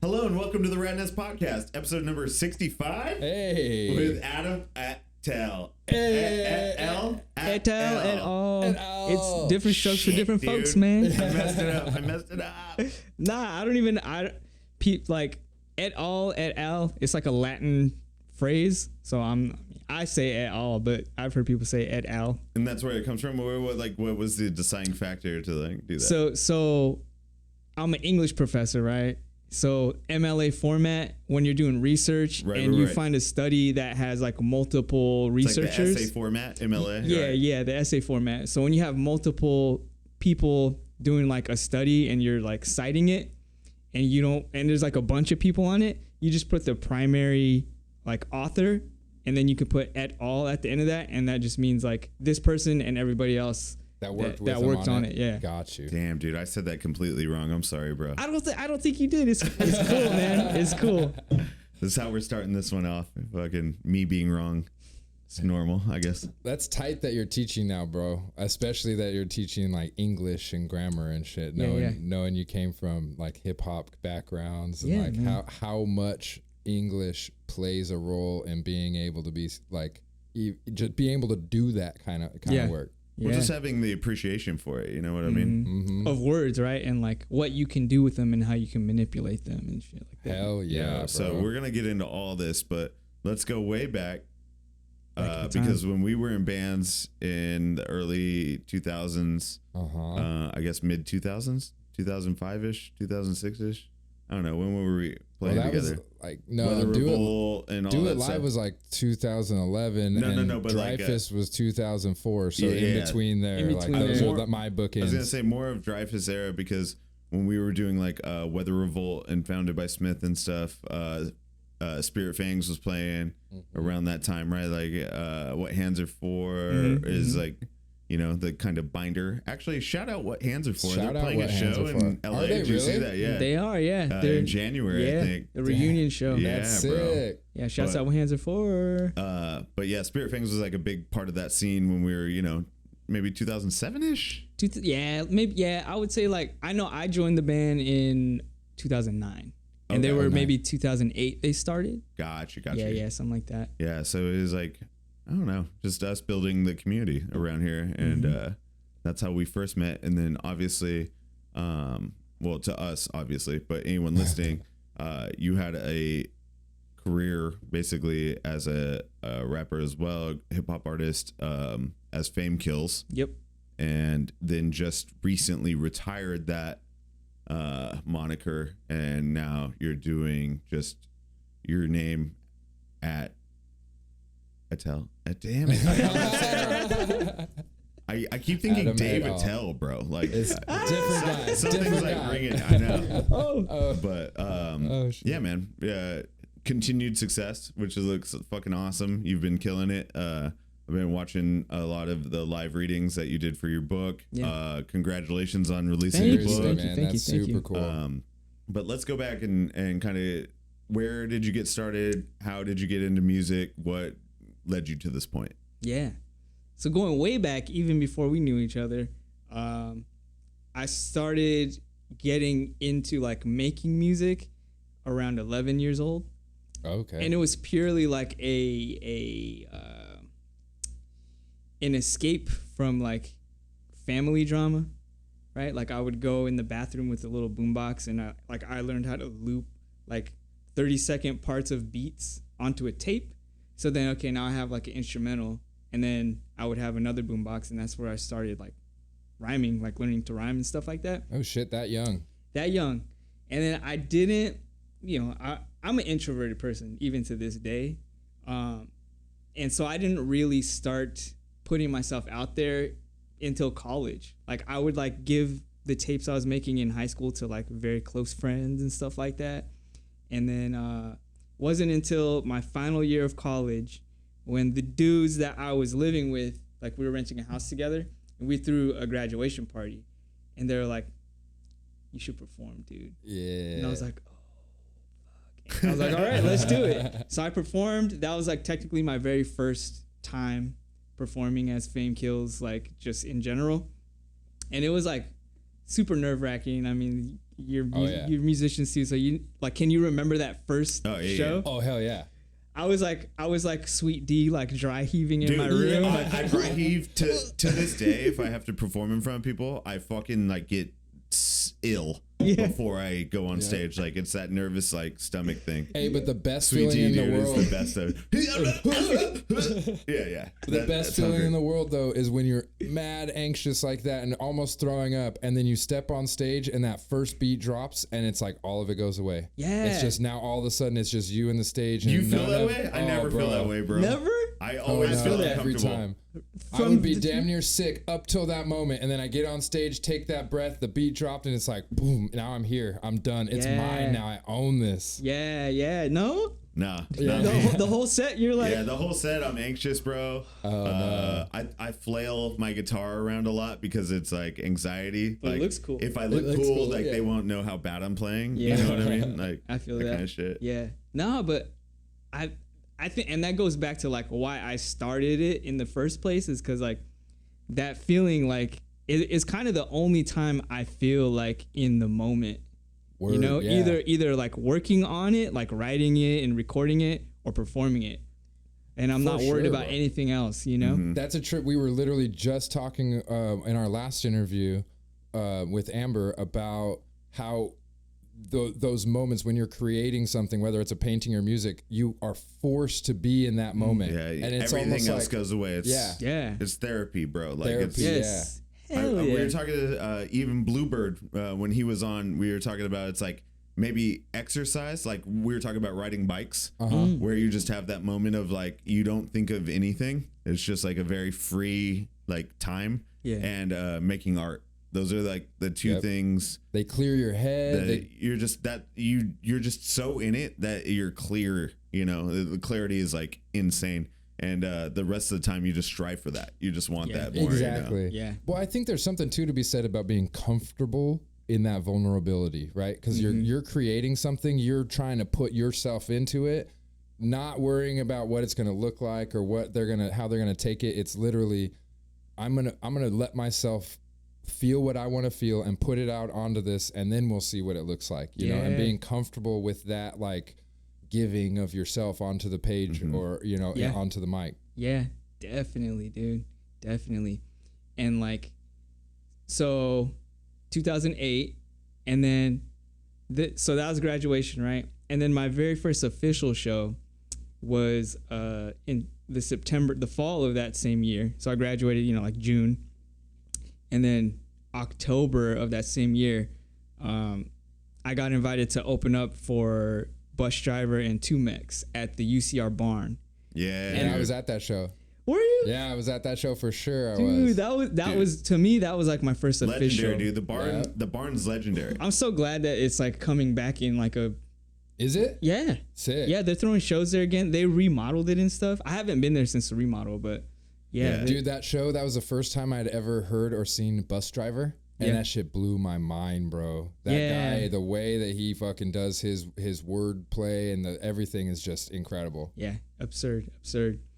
Hello and welcome to the Radness Podcast, episode number 65. Hey. With Adam Attel. Hey. Et al. It's different strokes for Shit, different dude. folks, man. I messed it up. Nah, like et al. It's like a Latin phrase, so I say et al, but I've heard people say et al. And that's where it comes from. What was the deciding factor to do that? So I'm an English professor, right? So MLA format, when you're doing research you find a study that has like multiple researchers. Like the essay format, MLA. Yeah, the essay format. So when you have multiple people doing like a study and you're like citing it, and there's like a bunch of people on it, you just put the primary like author, and then you could put et al at the end of that, and that just means like this person and everybody else that worked on it. Yeah, got you. Damn, dude, I said that completely wrong. I'm sorry, bro. I don't think you did. It's cool, man. It's cool. This is how we're starting this one off. Fucking me being wrong. It's normal, I guess. That's tight that you're teaching now, bro. Especially that you're teaching like English and grammar and shit. Knowing you came from like hip hop backgrounds and how much English plays a role in being able to be like just being able to do that kind of work. We're just having the appreciation for it, you know what I mean? Mm-hmm. Of words, right? And like what you can do with them and how you can manipulate them and shit like that. Hell yeah, bro. So we're going to get into all this, but let's go way back. Because when we were in bands in the early 2000s, I guess mid 2000s, 2005-ish, 2006-ish. I don't know. When were we playing together? Was like, no, Do It Live stuff. was like 2011. No, but Dreyfus was 2004. So in between there, those are my bookends. I was going to say more of Dreyfus era because when we were doing like Weather Revolt and Founded by Smith and stuff, Spirit Fangs was playing around that time, right? Like What Hands Are For is like, you know, the kind of binder. Actually, shout out What Hands Are For. They're playing a show in LA. Did you see that? Yeah. They are, yeah. They're in January, I think. A reunion show. Yeah, That's bro. sick. Yeah, shouts out What Hands Are For. But yeah, Spirit Fangs was like a big part of that scene when we were, you know, maybe 2007-ish? I would say like, I know I joined the band in 2009. And they were maybe 2008 they started. Gotcha. Yeah, something like that. Yeah, so it was like, I don't know, just us building the community around here. And that's how we first met. And then obviously, well, to us, obviously, but anyone listening, you had a career basically as a rapper as well, hip hop artist, as Fame Kills. Yep. And then just recently retired that moniker, and now you're doing just your name at Attel. Damn it! I keep thinking Adam Dave et al. Attell, bro. Like It's different guy. something's like ringing. I know. But yeah, man. Yeah, continued success, which looks fucking awesome. You've been killing it. I've been watching a lot of the live readings that you did for your book. Yeah. Congratulations on releasing your book. Thank you. Super cool. But let's go back and kind of, where did you get started? How did you get into music? What led you to this point? Yeah. So going way back, even before we knew each other, I started getting into like making music around 11 years old. Okay. And it was purely like an escape from like family drama, right? Like I would go in the bathroom with a little boombox, and I learned how to loop like 30-second parts of beats onto a tape. So then, okay, now I have like an instrumental, and then I would have another boombox, and that's where I started like rhyming, like learning to rhyme and stuff like that. Oh shit, that young. And then I didn't, I'm an introverted person even to this day. And so I didn't really start putting myself out there until college. Like I would like give the tapes I was making in high school to like very close friends and stuff like that. And then wasn't until my final year of college when the dudes that I was living with, like we were renting a house together, and we threw a graduation party, and they were like, "You should perform, dude." Yeah. And I was like, "Oh, fuck." And I was like, "All right, let's do it." So I performed. That was like technically my very first time performing as Fame Kills, like just in general. And it was like super nerve-wracking. I mean, you're musicians too. So you like, can you remember that first show? Yeah. Oh hell yeah. I was like Sweet D, like dry heaving in my room. I dry heave to this day. If I have to perform in front of people, I fucking like get ill before I go on stage. Like it's that nervous like stomach thing. Hey, but the best Sweet feeling D, in the world is the best of yeah. The best feeling in the world though is when you're mad anxious like that and almost throwing up, and then you step on stage and that first beat drops and it's like all of it goes away. Yeah. It's just now all of a sudden it's just you and the stage. And you feel that way? I never feel that way, bro. Never? I always feel that every time. I would be damn near sick up till that moment, and then I get on stage, take that breath, the beat dropped, and it's like boom. Now I'm here. I'm done. It's mine now. I own this. Yeah. No. Nah. The whole set, you're like. Yeah, the whole set. I'm anxious, bro. No. I flail my guitar around a lot because it's like anxiety. But like, it looks cool. If I look cool, like they won't know how bad I'm playing. Yeah. You know what I mean? Like I feel that kind of shit. Yeah. No, but I think, and that goes back to like why I started it in the first place, is because like that feeling, like it is kind of the only time I feel like in the moment. Word, you know, either like working on it, like writing it and recording it, or performing it. And I'm not worried about anything else, you know? Mm-hmm. That's a trip. We were literally just talking in our last interview with Amber about how those moments when you're creating something, whether it's a painting or music, you are forced to be in that moment. Yeah, and it's everything else like, goes away. It's, it's therapy, bro. Like therapy, it's, we were talking to even Bluebird when he was on. We were talking about it's like maybe exercise. Like we were talking about riding bikes, where you just have that moment of like you don't think of anything. It's just like a very free like time. Yeah. And making art. Those are like the two things. They clear your head. You're just so in it that you're clear. You know, the clarity is like insane. And the rest of the time, you just strive for that. You just want that more. Exactly. You know? Yeah. Well, I think there's something too to be said about being comfortable in that vulnerability, right? Because you're creating something, you're trying to put yourself into it, not worrying about what it's going to look like or how they're gonna take it. It's literally, I'm gonna let myself feel what I want to feel and put it out onto this, and then we'll see what it looks like, you know. And being comfortable with that, like giving of yourself onto the page or onto the mic. Yeah, definitely, dude, definitely. And like, so 2008, and then so that was graduation, right? And then my very first official show was in the fall of that same year. So I graduated, like June. And then October of that same year, I got invited to open up for Bus Driver and 2Mex at the UCR barn. Yeah. And I was at that show. Were you? Yeah, I was at that show for sure. Dude, that was to me, that was like my first official. Legendary, dude. The barn's legendary. I'm so glad that it's like coming back in like a. Is it? Yeah. Sick. Yeah, they're throwing shows there again. They remodeled it and stuff. I haven't been there since the remodel, but yeah. Dude, that show, that was the first time I'd ever heard or seen Bus Driver. And that shit blew my mind, bro. That guy, the way that he fucking does his word play and everything is just incredible. Yeah, absurd.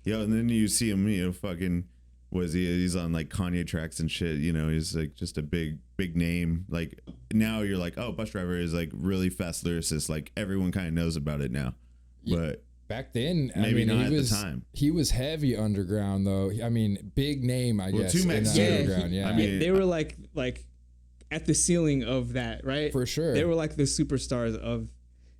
Yo, and then you see him, fucking, he's on like Kanye tracks and shit, he's like just a big name. Like now you're like, oh, Bus Driver is like really fast lyricist. Like everyone kind of knows about it now. But back then, maybe not at the time. He was heavy underground though. I mean, big name, I guess. 2Mex underground, I mean, they were like at the ceiling of that, right? For sure. They were like the superstars of.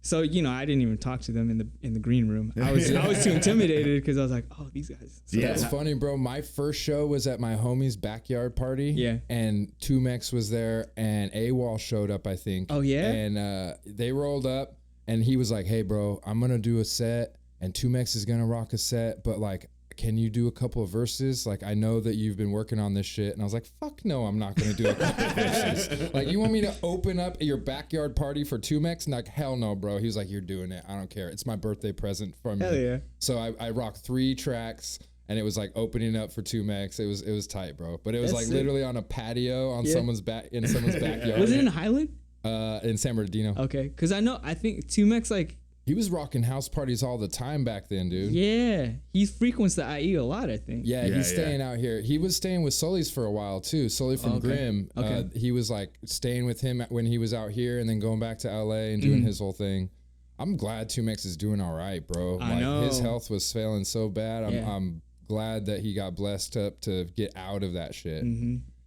So I didn't even talk to them in the green room. I was too intimidated because I was like, oh, these guys. So that's funny, bro. My first show was at my homie's backyard party. Yeah. And 2Mex was there, and AWOL showed up, I think. Oh yeah. And they rolled up, and he was like, "Hey, bro, I'm gonna do a set, and 2Mex is gonna rock a set, but like, can you do a couple of verses? Like, I know that you've been working on this shit." And I was like, fuck no, I'm not going to do a couple of verses. Like, you want me to open up your backyard party for 2Mex? And like, hell no, bro. He was like, you're doing it. I don't care. It's my birthday present from Hell you. Yeah. So I rocked 3 tracks, and it was like opening up for 2Mex. It was tight, bro. But it was literally on a patio on someone's in someone's backyard. Was it in Highland? In San Bernardino. Okay. Because I think 2Mex, like, He was rocking house parties all the time back then, dude. Yeah, he frequents the IE a lot, I think. Yeah, he's staying out here. He was staying with Sully's for a while too. Sully from Grimm. He was like staying with him when he was out here, and then going back to LA and doing his whole thing. I'm glad 2Mex is doing all right, bro. I know. His health was failing so bad. I'm glad that he got blessed up to get out, to shit.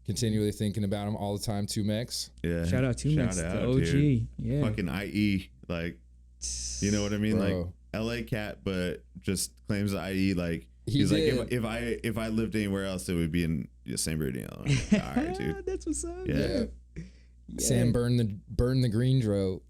Continually thinking about him all the time, 2Mex. Yeah. Shout out 2Mex, the OG. Dude. Yeah. Fucking IE, like, you know what I mean? Bro. Like LA cat, but just claims the IE. Like He's like, if I lived anywhere else, it would be in San Bernardino. All right, dude. That's what's up. Yeah. Sam burn the green dro.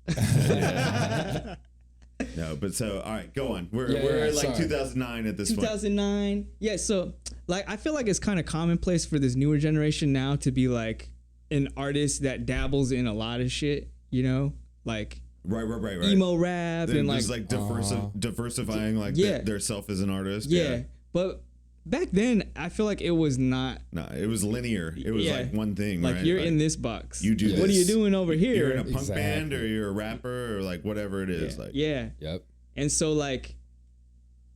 No, but so all right, go on. We're like 2009 at this 2009. Yeah, so like I feel like it's kind of commonplace for this newer generation now to be like an artist that dabbles in a lot of shit, you know, like Right. emo rap They're and just like diversifying like their self as an artist. Yeah, but back then I feel like it was not. No, it was linear. It was like one thing. Like right? you're in this box. You do. What are you doing over here? You're in a punk band or you're a rapper or like whatever it is. Like Yep. And so like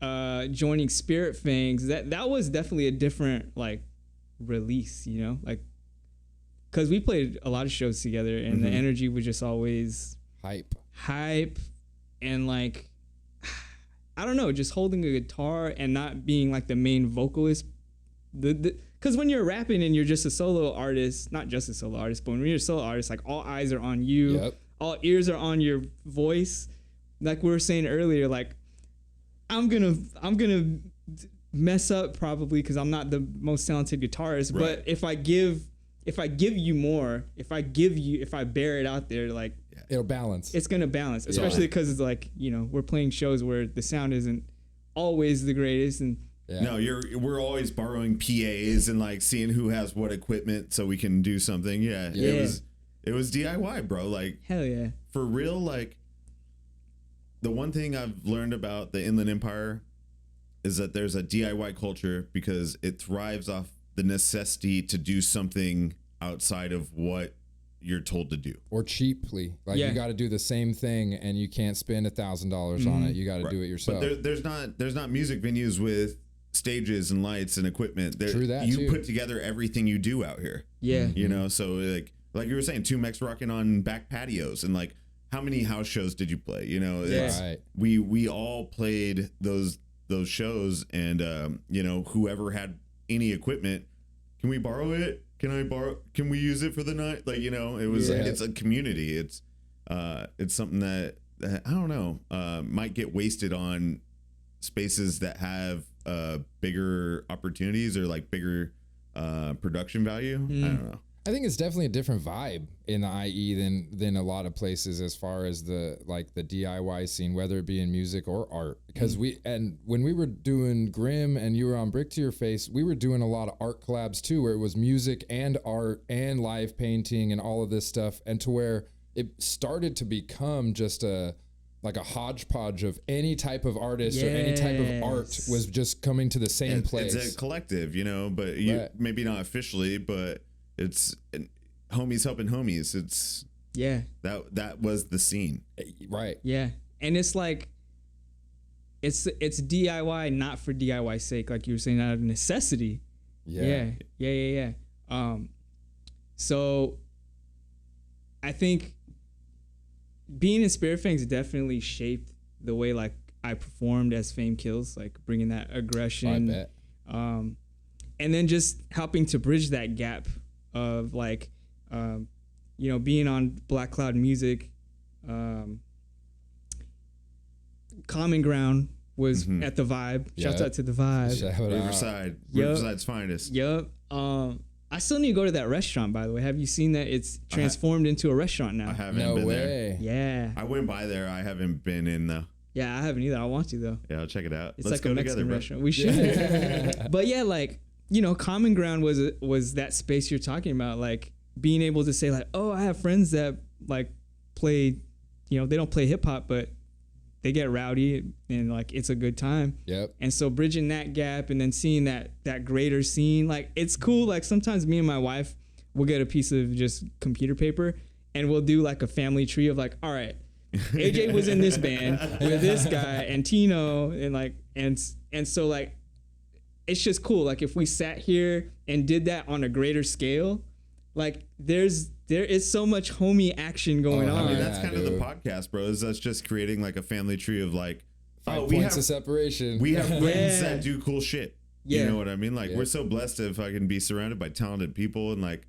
joining Spirit Fangs, that was definitely a different like release, you know, like because we played a lot of shows together and the energy was just always hype and like I don't know, just holding a guitar and not being like the main vocalist. Because when you're rapping and you're just a solo artist, not just a solo artist, but when you're a solo artist, like all eyes are on you, all ears are on your voice. Like we were saying earlier, like I'm gonna mess up probably because I'm not the most talented guitarist. Right. But if I give you more, if I bear it out there, like it'll balance. It's gonna balance, especially because it's like, you know, we're playing shows where the sound isn't always the greatest, and no, we're always borrowing PAs and like seeing who has what equipment so we can do something. Yeah. It was DIY, bro. Like hell yeah, for real. Like the one thing I've learned about the Inland Empire is that there's a DIY culture because it thrives off the necessity to do something outside of what you're told to do, or cheaply. Like you got to do the same thing and you can't spend $1,000 on it. You got to do it yourself. But there's not music venues with stages and lights and equipment. True that you too. Put together everything you do out here. Yeah. You know, so like you were saying, 2Mex rocking on back patios, and like how many house shows did you play? You know, we all played those shows, and you know, whoever had any equipment, can we borrow it? Can we use it for the night? Like, you know, it was it's a community. It's something that I don't know, might get wasted on spaces that have bigger opportunities or like bigger production value. I don't know. I think it's definitely a different vibe in the IE than a lot of places as far as the DIY scene, whether it be in music or art. Because when we were doing Grimm and you were on Brick to Your Face, we were doing a lot of art collabs too, where it was music and art and live painting and all of this stuff, and to where it started to become just a hodgepodge of any type of artist or any type of art was just coming to the same place. It's a collective, you know, but maybe not officially, but it's homies helping homies. It's that was the scene, right? Yeah, and it's like it's DIY not for DIY's sake, like you were saying, out of necessity. Yeah. So I think being in Spirit Fangs definitely shaped the way like I performed as Fame Kills, like bringing that aggression. I bet. And then just helping to bridge that gap of like, you know, being on Black Cloud Music. Common Ground was at the Vibe. Shouts out to the Vibe. Riverside's finest. Yep. I still need to go to that restaurant, by the way. Have you seen that? It's transformed into a restaurant now. I haven't been there. Yeah. I went by there. I haven't been in though. Yeah, I haven't either. I want to though. Yeah, I'll check it out. It's Let's like go a Mexican together, restaurant. We should. But yeah, like, you know, Common Ground was that space you're talking about, like being able to say like, oh, I have friends that like play, you know, they don't play hip hop, but they get rowdy and like it's a good time. Yep. And so bridging that gap and then seeing that greater scene, like it's cool. Like sometimes me and my wife will get a piece of just computer paper and we'll do like a family tree of like, all right, AJ was in this band with this guy and Tino and like and so like it's just cool. Like if we sat here and did that on a greater scale, like there is so much homie action going on. I mean, that's kind of the podcast, bro. Is that's just creating like a family tree of like points of separation. We have friends that do cool shit. Yeah. You know what I mean? Like we're so blessed if I can be surrounded by talented people and like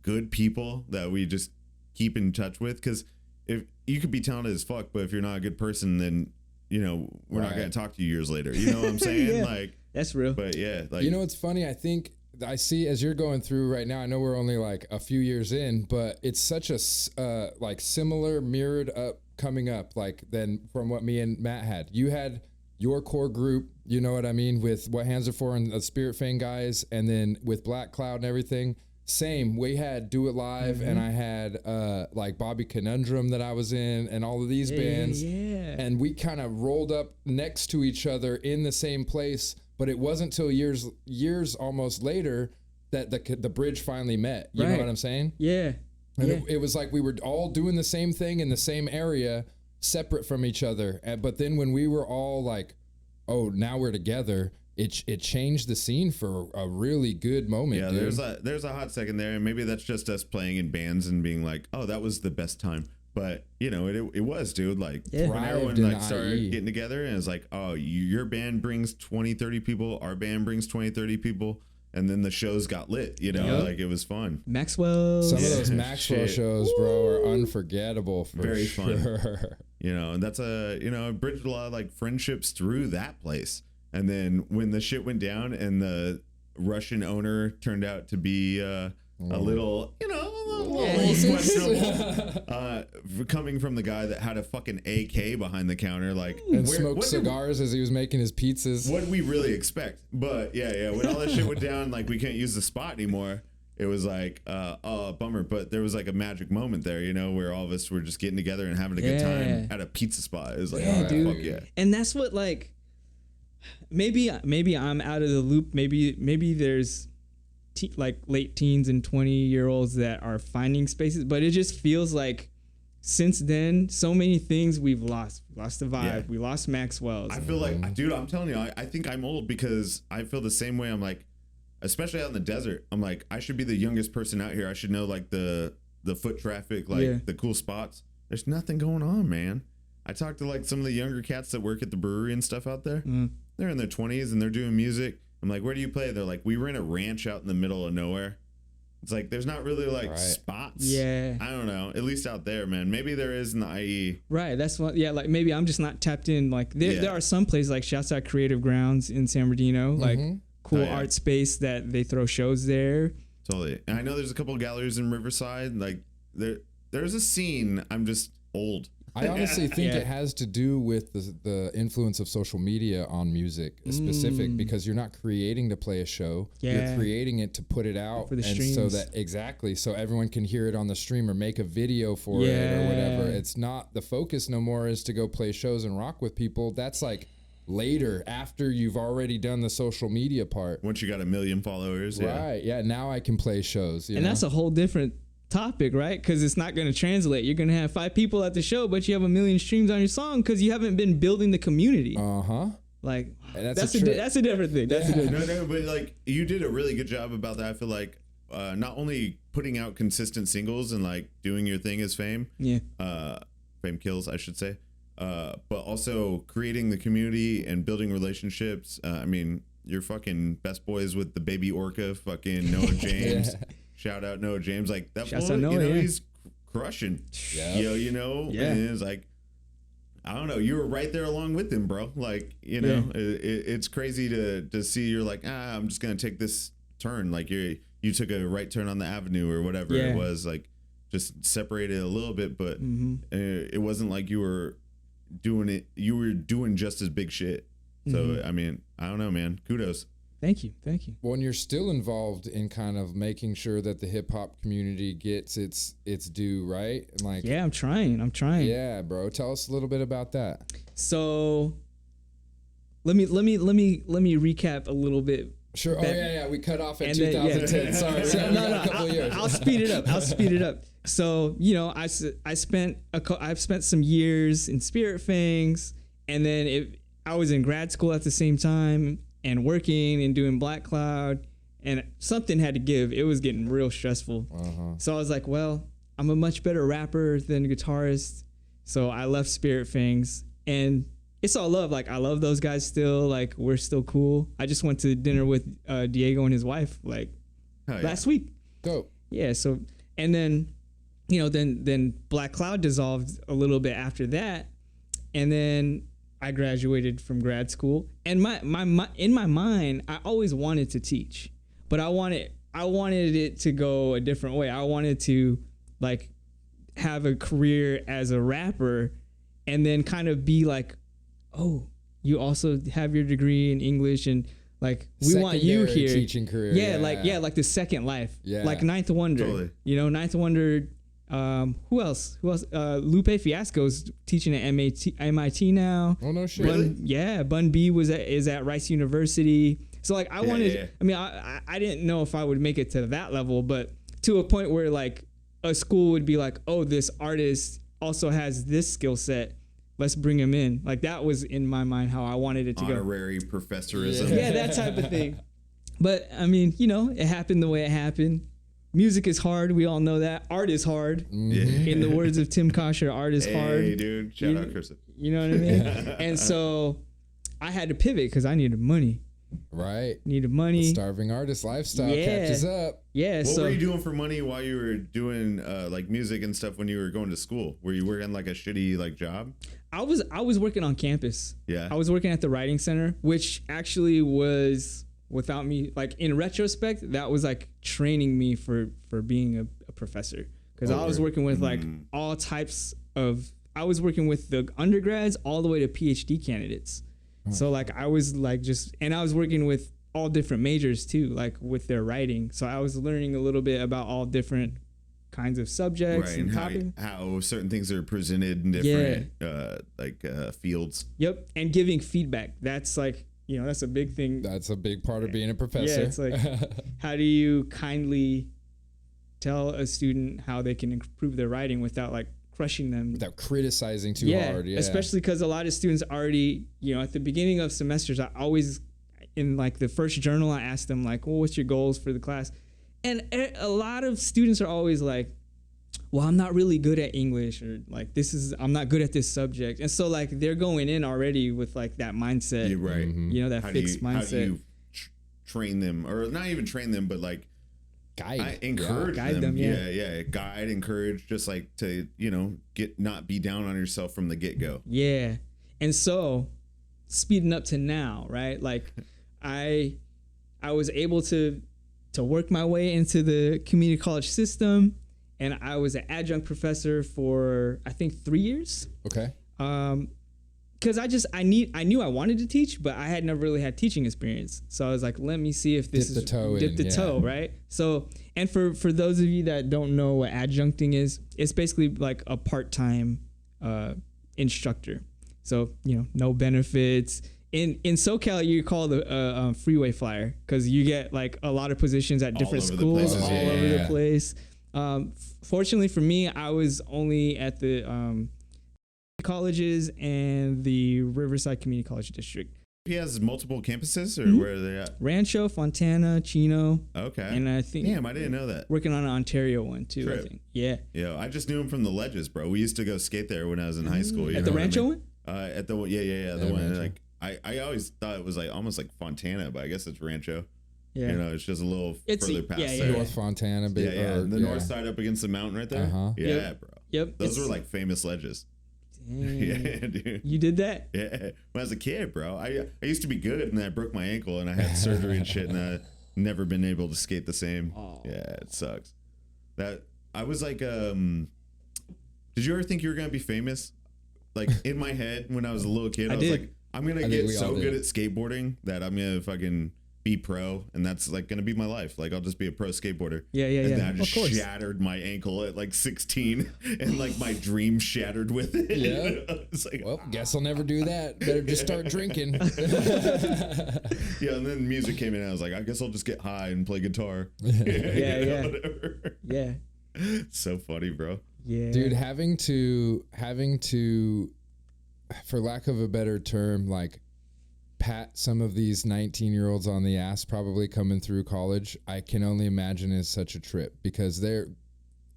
good people that we just keep in touch with. Because if you could be talented as fuck, but if you're not a good person, then you know we're not gonna talk to you years later. You know what I'm saying? Like that's real. But yeah, like you know what's funny? I think I see as you're going through right now. I know we're only like a few years in, but it's such a like similar mirrored up coming up like than from what me and Matt had. You had your core group, you know what I mean, with What Hands Are For and the Spirit Fang guys, and then with Black Cloud and everything. Same, we had Do It Live, and I had like Bobby Conundrum that I was in, and all of these bands, and we kind of rolled up next to each other in the same place. But it wasn't till years almost later that the bridge finally met. You know what I'm saying? Yeah. And it was like we were all doing the same thing in the same area, separate from each other. But then when we were all like, oh, now we're together, it changed the scene for a really good moment. Yeah, dude. there's a hot second there, and maybe that's just us playing in bands and being like, oh, that was the best time. But you know, it was, dude. Like when everyone like started getting together, and it's like, oh, your band brings 20, 30 people, our band brings 20, 30 people, and then the shows got lit. You know, like it was fun. Maxwell. Some of those Maxwell shows, bro, are unforgettable. Very fun. You know, and that's it bridged a lot of like friendships through that place. And then when the shit went down, and the Russian owner turned out to be a little, questionable, coming from the guy that had a fucking AK behind the counter, like and smoked cigars as he was making his pizzas. What did we really expect? But yeah, when all that shit went down, like we can't use the spot anymore. It was like, bummer. But there was like a magic moment there, you know, where all of us were just getting together and having a good time at a pizza spot. It was like, dude. Fuck yeah. And that's what like. Maybe I'm out of the loop. Maybe there's like late teens and 20-year-olds that are finding spaces, but it just feels like since then so many things we've lost. We lost the vibe. Yeah. We lost Maxwell's. I feel like, dude, I'm telling you, I think I'm old because I feel the same way. I'm like, especially out in the desert, I'm like, I should be the youngest person out here. I should know like the foot traffic, like the cool spots. There's nothing going on, man. I talked to like some of the younger cats that work at the brewery and stuff out there. They're in their 20s and they're doing music. I'm like, where do you play? They're like, we were in a ranch out in the middle of nowhere. It's like, there's not really like spots. Yeah. I don't know. At least out there, man. Maybe there is in the IE. Right. That's what, like maybe I'm just not tapped in. Like there are some places like shouts out Creative Grounds in San Bernardino, like cool art space that they throw shows there. Totally. And I know there's a couple of galleries in Riverside. Like there's a scene. I'm just old. I honestly think it has to do with the influence of social media on music specific, because you're not creating to play a show. You're creating it to put it out for the streams. So that so everyone can hear it on the stream or make a video for it or whatever. It's not the focus no more is to go play shows and rock with people. That's like later, after you've already done the social media part. Once you got 1 million followers. Right. Yeah. Now I can play shows. You know? That's a whole different topic, right? Because it's not going to translate. You're going to have 5 people at the show, but you have 1 million streams on your song because you haven't been building the community. Like that's a different thing. That's a different No, but like you did a really good job about that. I feel like not only putting out consistent singles and like doing your thing as Fame, Fame Kills, I should say, but also creating the community and building relationships. I mean, you're fucking best boys with the baby orca, fucking Noah James. Shout out Noah James, like that boy, Noah, he's crushing. And it's like, I don't know, you were right there along with him, bro. Like, it's crazy to see. You're like, I'm just gonna take this turn. Like you took a right turn on the avenue or whatever it was. Like, just separated a little bit, but it wasn't like you were doing it. You were doing just as big shit. So I mean, I don't know, man. Kudos. Thank you. Well, and you're still involved in kind of making sure that the hip hop community gets its due, right? And like, I'm trying. Yeah, bro. Tell us a little bit about that. So, let me recap a little bit. Sure. We cut off at 2010. Sorry, a couple of years. I'll speed it up. So, you know, I've spent some years in Spirit Fangs, and then I was in grad school at the same time and working and doing Black Cloud, and something had to give. It was getting real stressful. So I was like, well, I'm a much better rapper than guitarist. So I left Spirit Fangs, and it's all love. Like, I love those guys still. Like, we're still cool. I just went to dinner with Diego and his wife like last week. Dope. Yeah. So, and then, you know, then Black Cloud dissolved a little bit after that, and then I graduated from grad school. And my in my mind, I always wanted to teach, but I wanted it to go a different way. I wanted to like have a career as a rapper, and then kind of be like, oh, you also have your degree in English, and like we want you here. Teaching career. Yeah, like the second life. Yeah. Like Ninth Wonder. Totally. You know, Ninth Wonder. Who else? Lupe Fiasco's teaching at MIT now. Oh no shit. Really? Bun B is at Rice University. So like I wanted. Yeah. I mean, I didn't know if I would make it to that level, but to a point where like a school would be like, oh, this artist also has this skill set. Let's bring him in. Like, that was in my mind how I wanted it to go. Honorary professorism. Yeah, that type of thing. But I mean, you know, it happened the way it happened. Music is hard. We all know that. Art is hard. In the words of Tim Kosher, art is hard. Hey, dude. Shout out Chris. You know what I mean? And so I had to pivot because I needed money. Right. Needed money. The starving artist lifestyle catches up. Yeah. What so were you doing for money while you were doing like music and stuff when you were going to school? Were you working like a shitty like job? I was working on campus. Yeah. I was working at the writing center, which actually was, without me, like in retrospect, that was like training me for being a professor. Because I was working with like all types of, I was working with the undergrads all the way to PhD candidates. So like I was like and I was working with all different majors too, like with their writing. So I was learning a little bit about all different kinds of subjects, right, and and how certain things are presented in different fields. Yep, and giving feedback. That's like, you know, that's a big thing. That's a big part of being a professor. Yeah, it's like how do you kindly tell a student how they can improve their writing without like crushing them, without criticizing too hard. Yeah, especially because a lot of students already, you know, at the beginning of semesters, I always, in like the first journal, I asked them like, well, what's your goals for the class? And a lot of students are always like, well, I'm not really good at English, or like I'm not good at this subject. And so like they're going in already with like that mindset, right? You know, that fixed mindset. How do you train them, or not even train them, but like encourage them. Guide, encourage, just like to, you know, not be down on yourself from the get-go. Yeah. And so speeding up to now, right? Like I was able to work my way into the community college system, and I was an adjunct professor for I think 3 years. Okay. Because I knew I wanted to teach, but I had never really had teaching experience. So I was like, let me see if this dip the toe, right? So, and for those of you that don't know what adjuncting is, it's basically like a part-time instructor. So, you know, no benefits. In SoCal, you're called a freeway flyer because you get like a lot of positions at different schools all over the place. Fortunately for me, I was only at the colleges and the Riverside Community College District. He has multiple campuses, or where are they at? Rancho, Fontana, Chino. Okay. And I think, damn, I didn't know that. Working on an Ontario one too. Trip. I think. Yeah. Yeah, I just knew him from the Ledges, bro. We used to go skate there when I was in high school. You at know the Rancho one? At the the one Rancho. like I always thought it was like almost like Fontana, but I guess it's Rancho. Yeah. You know, it's just a little further past yeah, there. North Fontana, the north side up against the mountain right there. Yeah, Yep. bro. Yep. Those were like famous ledges. Yeah, dude. You did that? Yeah. When I was a kid, bro, I used to be good, and then I broke my ankle, and I had surgery and shit, and I never been able to skate the same. Oh. Yeah, it sucks. That I was like, did you ever think you were gonna be famous? Like in my head when I was a little kid, I was like, I'm gonna get so good at skateboarding that I'm gonna fucking be pro, and that's like gonna be my life. Like I'll just be a pro skateboarder. Yeah. And then I just shattered my ankle at like 16, and like my dream shattered with it. Yeah. It's like, well, guess I'll never do that. Better just start drinking. Yeah, and then music came in, and I was like, I guess I'll just get high and play guitar. Yeah. Whatever. Yeah. So funny, bro. Yeah, dude, having to, for lack of a better term, like pat some of these 19-year-olds on the ass probably coming through college, I can only imagine is such a trip, because a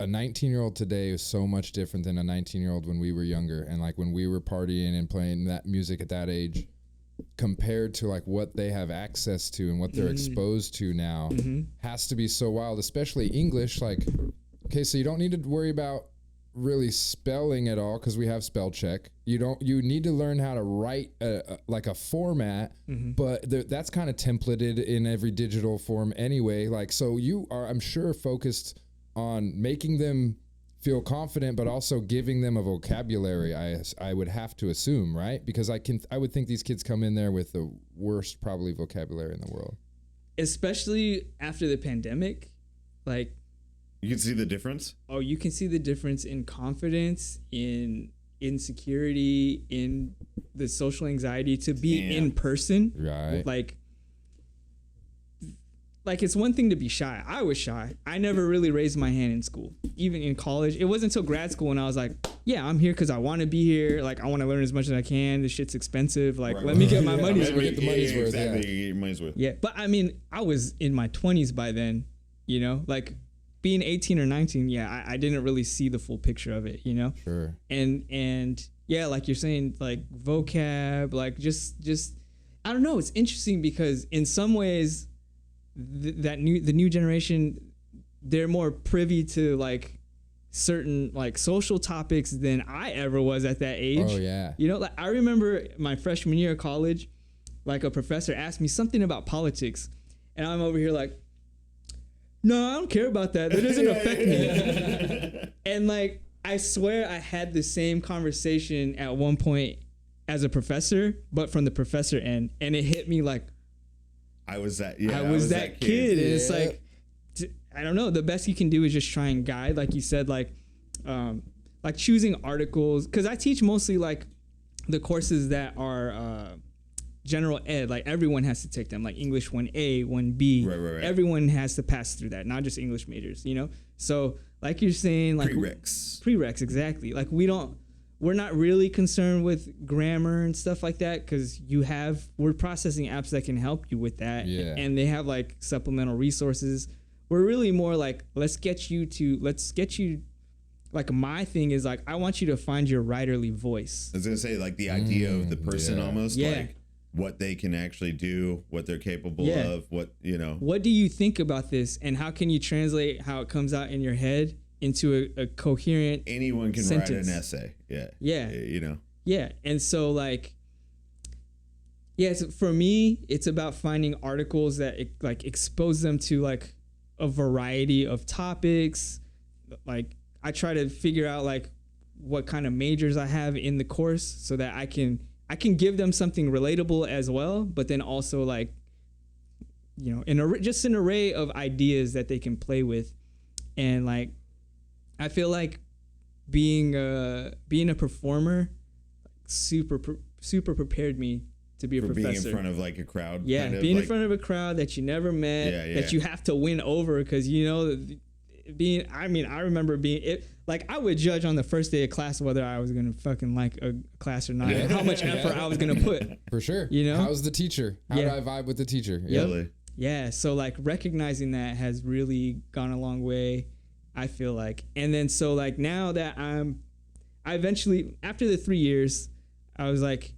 19-year-old today is so much different than a 19-year-old when we were younger, and like when we were partying and playing that music at that age, compared to like what they have access to and what they're exposed to now, has to be so wild, especially English. Like, okay, so you don't need to worry about really spelling at all because we have spell check. You need to learn how to write like a format, but that's kind of templated in every digital form anyway. Like, so you are, I'm sure, focused on making them feel confident, but also giving them a vocabulary. I would have to assume, right? Because I would think these kids come in there with the worst probably vocabulary in the world, especially after the pandemic. Like, you can see the difference. Oh, you can see the difference in confidence, in insecurity, in the social anxiety to be in person. Right. Like it's one thing to be shy. I was shy. I never really raised my hand in school, even in college. It wasn't until grad school when I was like, yeah, I'm here because I want to be here. Like, I want to learn as much as I can. This shit's expensive. Like, let me get my money's worth. Get the money's worth. Exactly. Get your money's worth. Yeah. But I mean, I was in my 20s by then, you know, like being 18 or 19. Yeah. I didn't really see the full picture of it, you know? Sure. And yeah, like you're saying, like vocab, like just, I don't know. It's interesting because in some ways, the new generation, they're more privy to like certain like social topics than I ever was at that age. Oh yeah. You know, like I remember my freshman year of college, like a professor asked me something about politics, and I'm over here like, no, I don't care about that. That doesn't affect me. And like, I swear I had the same conversation at one point as a professor, but from the professor end, and it hit me like, I was that kid. And it's like, I don't know. The best you can do is just try and guide, like you said, like choosing articles. Cause I teach mostly like the courses that are general ed. Like everyone has to take them, like English 1A, 1B. Right. Everyone has to pass through that, not just English majors, you know? So like you're saying, like prereqs, exactly. Like we're not really concerned with grammar and stuff like that because we're processing apps that can help you with that. Yeah. And they have like supplemental resources. We're really more like, let's get you, like my thing is like, I want you to find your writerly voice. I was going to say like the idea of the person almost like what they can actually do, what they're capable of, what, you know. What do you think about this and how can you translate how it comes out in your head into a coherent anyone can sentence. Write an essay. Yeah. You know. Yeah. And so like, for me, it's about finding articles that like expose them to like a variety of topics. Like I try to figure out like what kind of majors I have in the course so that I can give them something relatable as well, but then also like, you know, just an array of ideas that they can play with. And like, I feel like being a performer super prepared me to be a professor. Being in front of like a crowd. Yeah, being in front of a crowd that you never met, that you have to win over because, you know, I remember being it. Like I would judge on the first day of class whether I was gonna fucking like a class or not, and how much effort I was gonna put. For sure. You know, how's the teacher? How do I vibe with the teacher? Yep. Yeah. So like recognizing that has really gone a long way, I feel like. And then so like now that I eventually after the 3 years, I was like,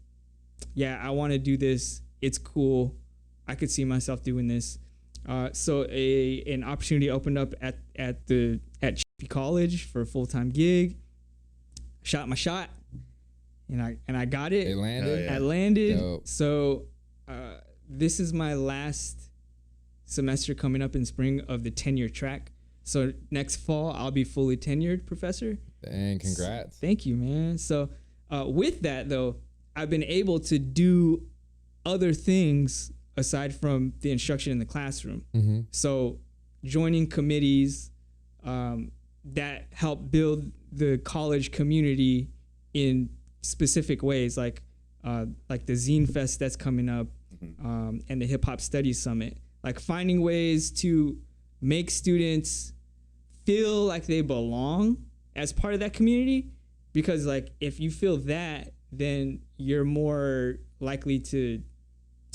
yeah, I want to do this. It's cool. I could see myself doing this. So an opportunity opened up at Chaffey College for a full-time gig. Shot my shot, and I got it. It landed. I landed. Dope. So this is my last semester coming up in spring of the tenure track. So next fall I'll be fully tenured professor. Dang, congrats! Thank you, man. So with that though, I've been able to do other things aside from the instruction in the classroom. Mm-hmm. So joining committees that help build the college community in specific ways, like the Zine Fest that's coming up, and the Hip Hop Studies Summit. Like finding ways to make students feel like they belong as part of that community, because like if you feel that, then you're more likely to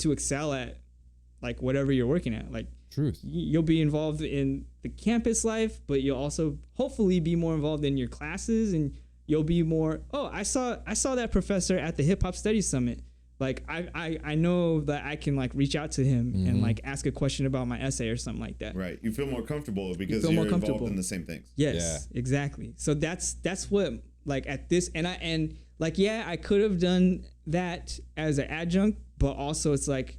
excel at like whatever you're working at. Like truth, you'll be involved in the campus life, but you'll also hopefully be more involved in your classes, and you'll be more, oh, I saw that professor at the Hip Hop Studies Summit. Like I know that I can like reach out to him and like ask a question about my essay or something like that. Right. You feel more comfortable because you're involved in the same things. Yes, exactly. So that's what like at this, and like, yeah, I could have done that as an adjunct, but also it's like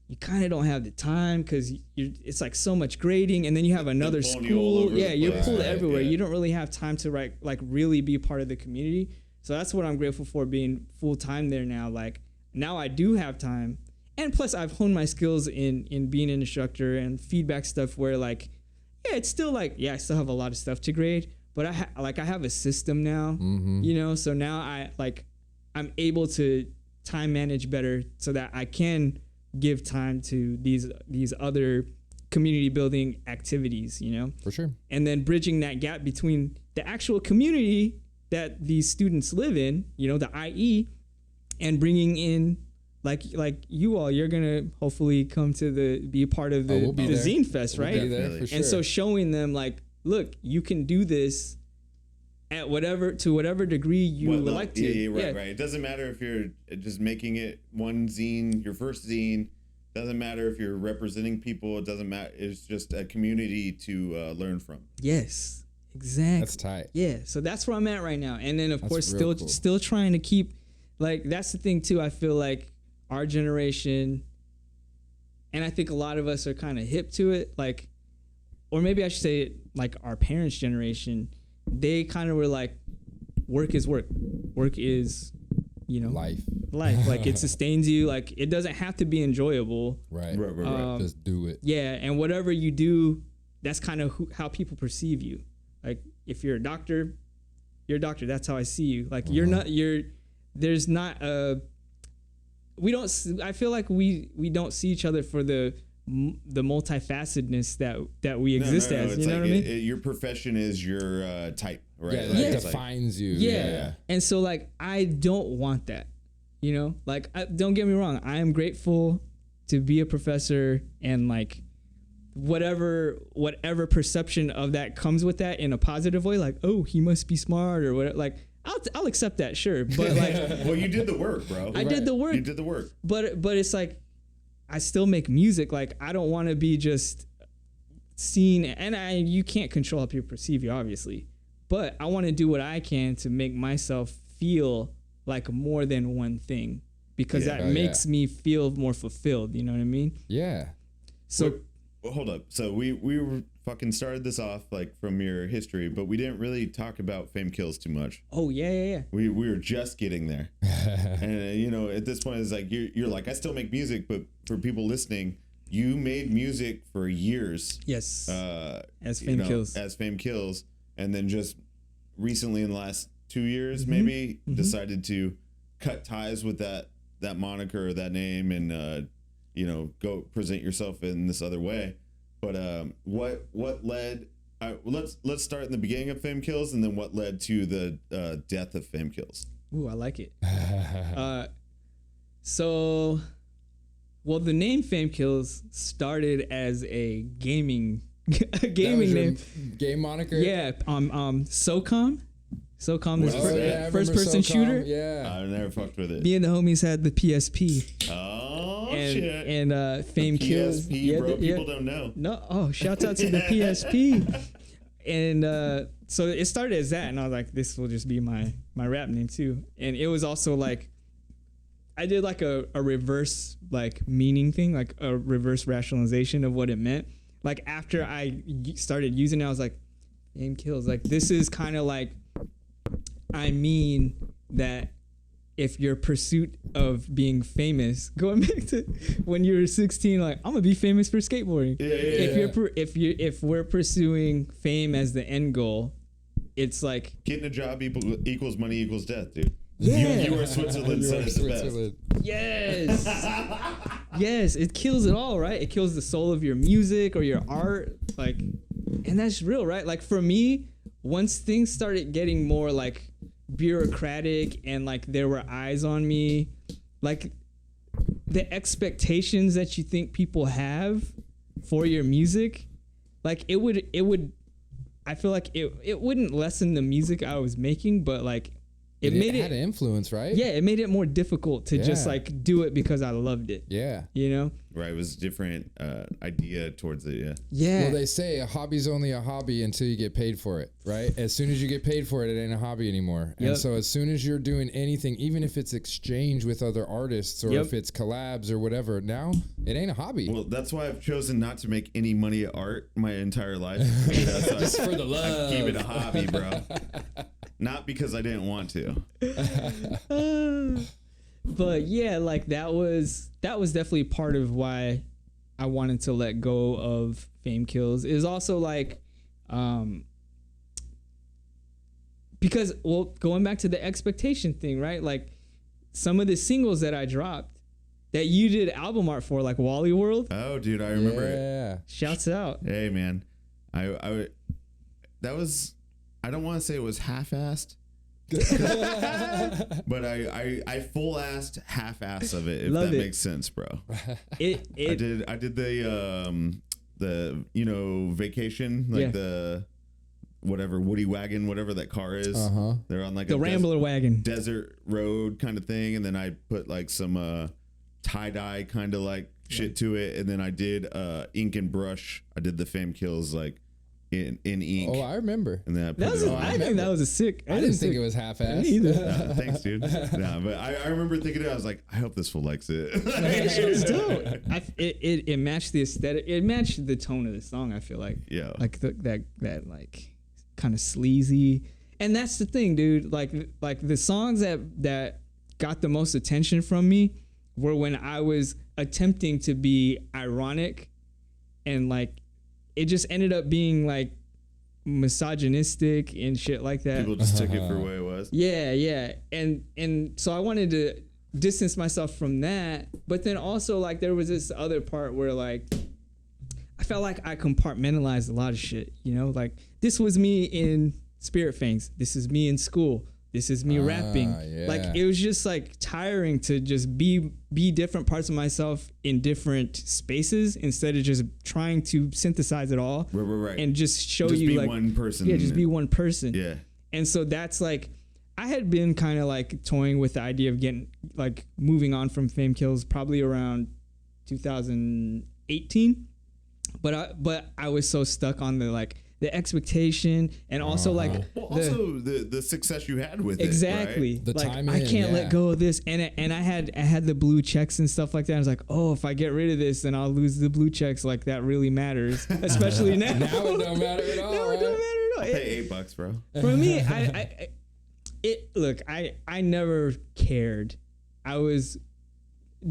you kind of don't have the time because it's like so much grading, and then you have another school. Yeah, you're pulled everywhere. Yeah. You don't really have time to like really be part of the community. So that's what I'm grateful for, being full time there now. Like now I do have time, and plus I've honed my skills in being an instructor and feedback stuff where like, yeah, it's still like, yeah, I still have a lot of stuff to grade, but I have a system now, you know, so now I'm able to time manage better so that I can give time to these other community building activities, you know? For sure. And then bridging that gap between the actual community that these students live in, you know, the IE, and bringing in like you all, you're gonna hopefully come to be a part of the Zine Fest, right? We'll be there, for sure. And so showing them like, look, you can do this at to whatever degree you would like to. Yeah, right. It doesn't matter if you're just making it one zine, your first zine. Doesn't matter if you're representing people. It doesn't matter. It's just a community to learn from. Yes, exactly. That's tight. Yeah, so that's where I'm at right now. And then of course, cool. still trying to keep, like, that's the thing too. I feel like our generation, and I think a lot of us are kind of hip to it, like, or maybe I should say like our parents' generation, they kind of were like, work is work. Work is, you know, life. Like it sustains you. Like it doesn't have to be enjoyable. Right. Just do it. Yeah, and whatever you do, that's kind of how people perceive you. Like if you're a doctor, you're a doctor. That's how I see you. Like you're not. There's not a. We don't. I feel like we don't see each other for the multifacetedness that we exist as. You know what I mean? Your profession is your type, right? Yeah, that defines you. Yeah. And so like I don't want that. You know, like don't get me wrong. I am grateful to be a professor, and like whatever perception of that comes with that in a positive way. Like, oh, he must be smart or whatever. Like I'll accept that, sure. But like, well, you did the work, bro. I did the work. You did the work. But it's like, I still make music. Like I don't want to be just seen, and you can't control how people perceive you, obviously. But I want to do what I can to make myself feel like more than one thing, because that makes me feel more fulfilled. You know what I mean? Yeah. So well, hold up. So we were fucking started this off like from your history, but we didn't really talk about Fame Kills too much. Oh yeah. We were just getting there, and you know, at this point, it's like you're like, I still make music, but for people listening, you made music for years. Yes. As Fame Kills. As Fame Kills, and then just recently in the last 2 years, maybe decided to cut ties with that moniker or that name, and you know, go present yourself in this other way. But what led? Let's start in the beginning of Fame Kills, and then what led to the death of Fame Kills. Ooh, I like it. So, well, the name Fame Kills started as a gaming name, game moniker. Yeah, SOCOM. SOCOM, this first person shooter. Yeah, I never fucked with it. Me and the homies had the PSP. Oh shit! And Fame Kills. PSP, bro. People don't know. No. Oh, shouts out to the PSP. And so it started as that, and I was like, this will just be my rap name too. And it was also like, I did like a reverse like meaning thing, like a reverse rationalization of what it meant. Like after I started using it, I was like, Fame Kills. Like this is kind of like, I mean that if your pursuit of being famous, going back to when you were 16, like I'm gonna be famous for skateboarding. If we're pursuing fame as the end goal, it's like getting a job equals money equals death, dude. Yeah. You are Switzerland. Yes. Yes, it kills it all, right? It kills the soul of your music or your art. Like And that's real, right? Like for me, once things started getting more like bureaucratic and like there were eyes on me, like the expectations that you think people have for your music, like it would I feel like it wouldn't lessen the music I was making, but like it had an influence, right? Yeah, it made it more difficult to just like do it because I loved it. Yeah. You know? Right, it was a different idea towards it, yeah. Yeah. Well, they say a hobby's only a hobby until you get paid for it, right? As soon as you get paid for it, it ain't a hobby anymore. Yep. And so as soon as you're doing anything, even if it's exchange with other artists or if it's collabs or whatever, now it ain't a hobby. Well, that's why I've chosen not to make any money at art my entire life. So just for the love. I keep it a hobby, bro. Not because I didn't want to. But yeah, like that was definitely part of why I wanted to let go of Fame Kills. Is also like because, well, going back to the expectation thing, right? Like some of the singles that I dropped that you did album art for, like Wally World. Oh, dude, I remember it. Shouts out. Hey, man. I don't want to say it was half-assed. But I full-assed half-ass of it, if Love that it. makes sense, bro. I did the Vacation, like the whatever Woody wagon, whatever that car is. They're on like the Rambler wagon, desert road kind of thing, and then I put like some tie-dye kind of like shit to it, and then I did ink and brush. I did the Fame Kills like in ink. Oh, I remember. And then I put it on. I think that was a sick. I didn't think it was half-assed. Either. Thanks, dude. Nah, but I remember thinking it. I was like, I hope this fool likes it. It was dope. It matched the aesthetic. It matched the tone of the song. I feel like. Yeah. Like that like kind of sleazy. And that's the thing, dude. Like the songs that got the most attention from me were when I was attempting to be ironic, and like it just ended up being like misogynistic and shit like that. People just took it for what it was. Yeah. And so I wanted to distance myself from that. But then also like there was this other part where like I felt like I compartmentalized a lot of shit, you know? Like this was me in Spirit Fangs. This is me in school. This is me rapping. Yeah. Like it was just like tiring to just be different parts of myself in different spaces instead of just trying to synthesize it all. Right. And just show just you be like one person. Yeah, just be one person. Yeah. And so that's like I had been kind of like toying with the idea of getting like moving on from Fame Kills probably around 2018. But I was so stuck on the like the expectation and also like the success you had with exactly. it. Right? The like time I in, can't let go of this, and I had the blue checks and stuff like that. I was like, oh, if I get rid of this, then I'll lose the blue checks. Like that really matters, especially now. Now it don't matter at all. Now it don't matter at all. I'll pay $8, bro. For me, I never cared. I was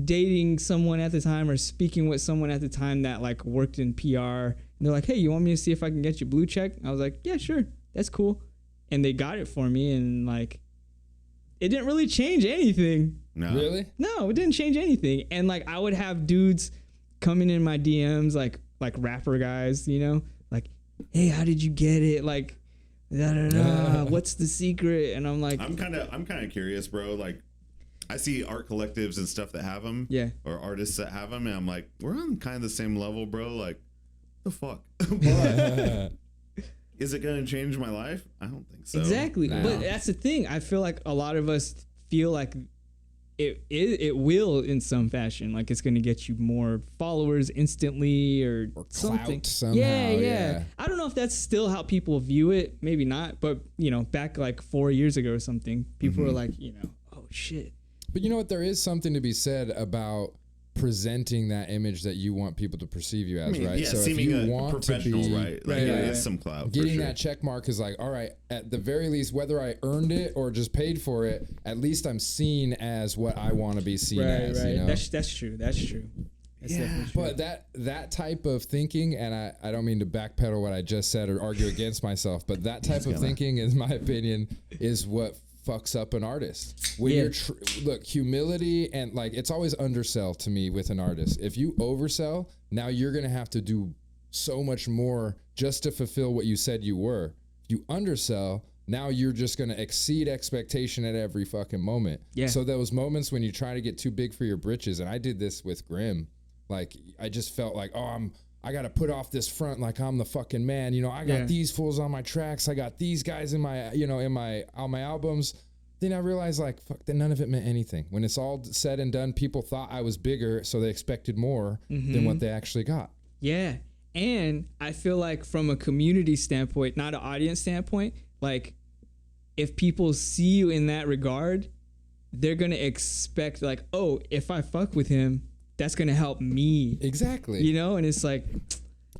dating someone at the time or speaking with someone at the time that like worked in PR. And they're like, hey, you want me to see if I can get you blue check? I was like, yeah, sure. That's cool. And they got it for me. And like, it didn't really change anything. No. Really? No, it didn't change anything. And like, I would have dudes coming in my DMs, like rapper guys, you know, like, hey, how did you get it? Like, what's the secret? And I'm like, I'm kind of curious, bro. Like, I see art collectives and stuff that have them, or artists that have them, and I'm like, we're on kind of the same level, bro. Like, the fuck? Is it gonna change my life? I don't think so. Exactly, No. but that's the thing. I feel like a lot of us feel like it will in some fashion. Like it's gonna get you more followers instantly or something. Clout somehow. Yeah. I don't know if that's still how people view it. Maybe not. But you know, back like 4 years ago or something, people were like, you know, oh shit. But you know what? There is something to be said about presenting that image that you want people to perceive you as, right? Yeah, so if seeming you a want professional, to be, right? Like, it's some clout. getting for sure. that check mark is like, all right, at the very least, whether I earned it or just paid for it, at least I'm seen as what I want to be seen as. Right. You know? That's true. That's true. That's definitely true. But that type of thinking, and I don't mean to backpedal what I just said or argue against myself, but that type of thinking, in my opinion, is what fucks up an artist. When you're look, humility and like it's always undersell to me with an artist. If you oversell, now you're gonna have to do so much more just to fulfill what you said you were. You undersell, now you're just going to exceed expectation at every fucking moment. Yeah. So those moments when you try to get too big for your britches, and I did this with Grim, like I just felt like, I got to put off this front like I'm the fucking man. You know, I got these fools on my tracks. I got these guys in my, on my albums. Then I realized like, fuck, that none of it meant anything. When it's all said and done, people thought I was bigger, so they expected more than what they actually got. Yeah. And I feel like from a community standpoint, not an audience standpoint, like if people see you in that regard, they're going to expect like, oh, if I fuck with him, that's going to help me. Exactly. You know, and it's like,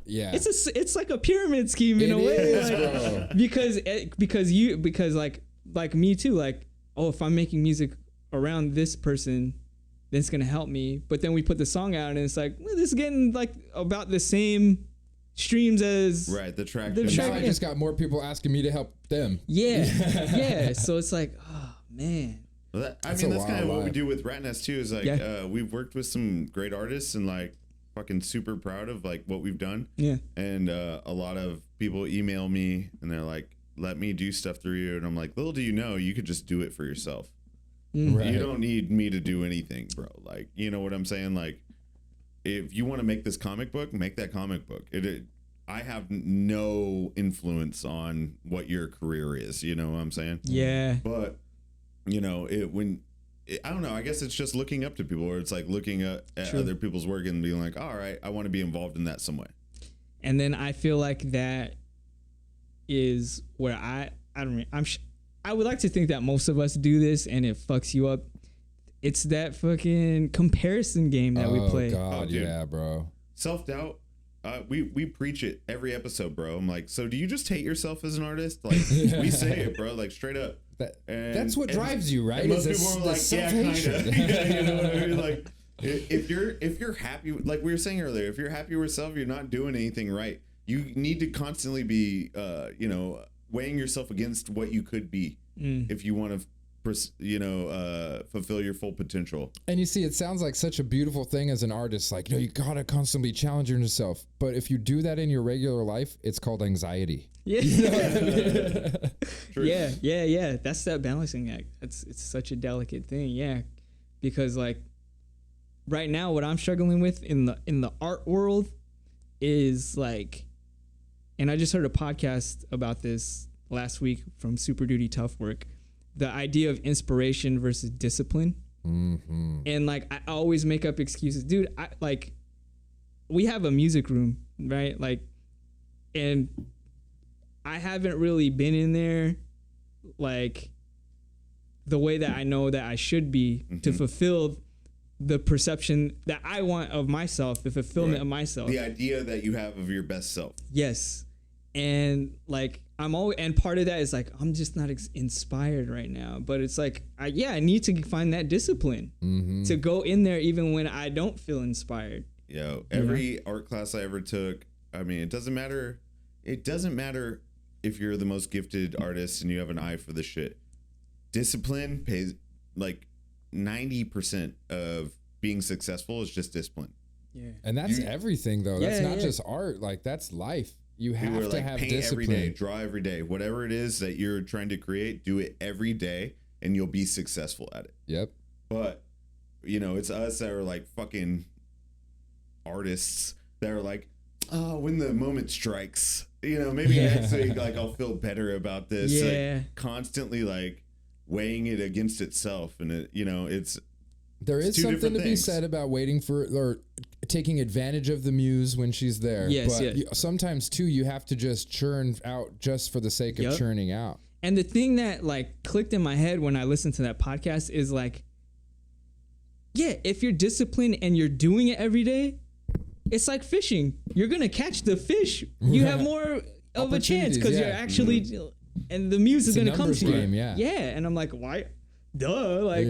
yeah, it's like a pyramid scheme in a way, like, because like me too, like, oh, if I'm making music around this person, then it's gonna help me. But then we put the song out, and it's like, well, this is getting like about the same streams as the track. Now I just got more people asking me to help them. Yeah, yeah. So it's like, oh man. Well, that's kind of what we do with Rat Nest too. Is like we've worked with some great artists and like fucking super proud of like what we've done. Yeah. And a lot of people email me and they're like, let me do stuff through you, and I'm like, little do you know, you could just do it for yourself. Right. You don't need me to do anything, bro. Like, you know what I'm saying? Like, if you want to make this comic book, make that comic book. I have no influence on what your career is. You know what I'm saying? Yeah. But you know, I don't know. I guess it's just looking up to people, or it's like looking at other people's work and being like, all right, I want to be involved in that some way. And then I feel like that is where I would like to think that most of us do this and it fucks you up. It's that fucking comparison game that we play. God, yeah, bro. Self-doubt. We preach it every episode, bro. I'm like, so do you just hate yourself as an artist? Like, we say it, bro, like straight up. That's what drives you, right? Most people are like, yeah, kind of. You know what I mean? Like, if you're happy, like we were saying earlier, if you're happy with yourself, you're not doing anything right. You need to constantly be, weighing yourself against what you could be if you want to, fulfill your full potential. And you see, it sounds like such a beautiful thing as an artist. Like, you gotta constantly challenge yourself. But if you do that in your regular life, it's called anxiety. Yeah. You know what I mean? Yeah. That's that balancing act. It's such a delicate thing. Yeah, because like right now, what I'm struggling with in the art world is like, and I just heard a podcast about this last week from Super Duty Tough Work, the idea of inspiration versus discipline. Mm-hmm. And like, I always make up excuses, dude. We have a music room, right? Like, and I haven't really been in there like the way that I know that I should be to fulfill the perception that I want of myself, the fulfillment of myself. The idea that you have of your best self. Yes. And like, and part of that is like, I'm just not inspired right now, but it's like, I need to find that discipline to go in there even when I don't feel inspired. Yo, every art class I ever took, I mean, it doesn't matter if you're the most gifted artist and you have an eye for the shit. Discipline pays like 90% of being successful is just discipline. Yeah. And that's everything though. That's not just art. Like, that's life. You have to have paint discipline. Every day, draw every day. Whatever it is that you're trying to create, do it every day and you'll be successful at it. Yep. But, you know, it's us that are like fucking artists that are like, oh, when the moment strikes, you know, maybe next week, like, I'll feel better about this. Yeah. Like, constantly like weighing it against itself. And it, you know, there is something to be said about waiting for, or taking advantage of the muse when she's there. Yes, but sometimes too, you have to just churn out just for the sake of churning out. And the thing that like clicked in my head when I listened to that podcast is like, yeah, if you're disciplined and you're doing it every day, it's like fishing. You're going to catch the fish. You have more of a chance because you're actually, and the muse is going to come to you. Yeah. And I'm like, why? Duh. Like,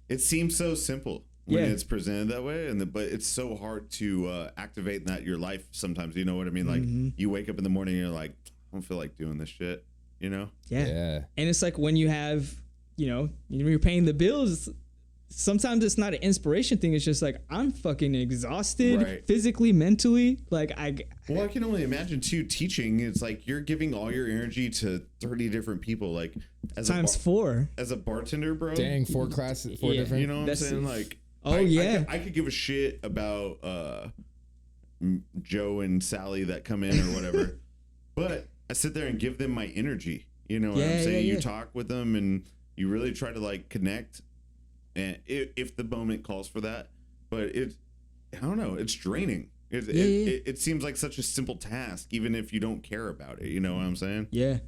it seems so simple when it's presented that way, but it's so hard to activate that in your life sometimes. You know what I mean? Like, you wake up in the morning and you're like, I don't feel like doing this shit, you know? Yeah. And it's like when you have, you know, you're paying the bills, sometimes it's not an inspiration thing. It's just like, I'm fucking exhausted physically, mentally. Like I can only imagine too, teaching. It's like you're giving all your energy to 30 different people. Like as times 4 as a bartender, bro. Dang, 4 classes, 4 different. You know what I'm saying? Like, I could give a shit about Joe and Sally that come in or whatever, but I sit there and give them my energy. You know what I'm saying? You talk with them and you really try to like connect. And if the moment calls for that, but I don't know, it's draining. It seems like such a simple task, even if you don't care about it. You know what I'm saying? Yeah.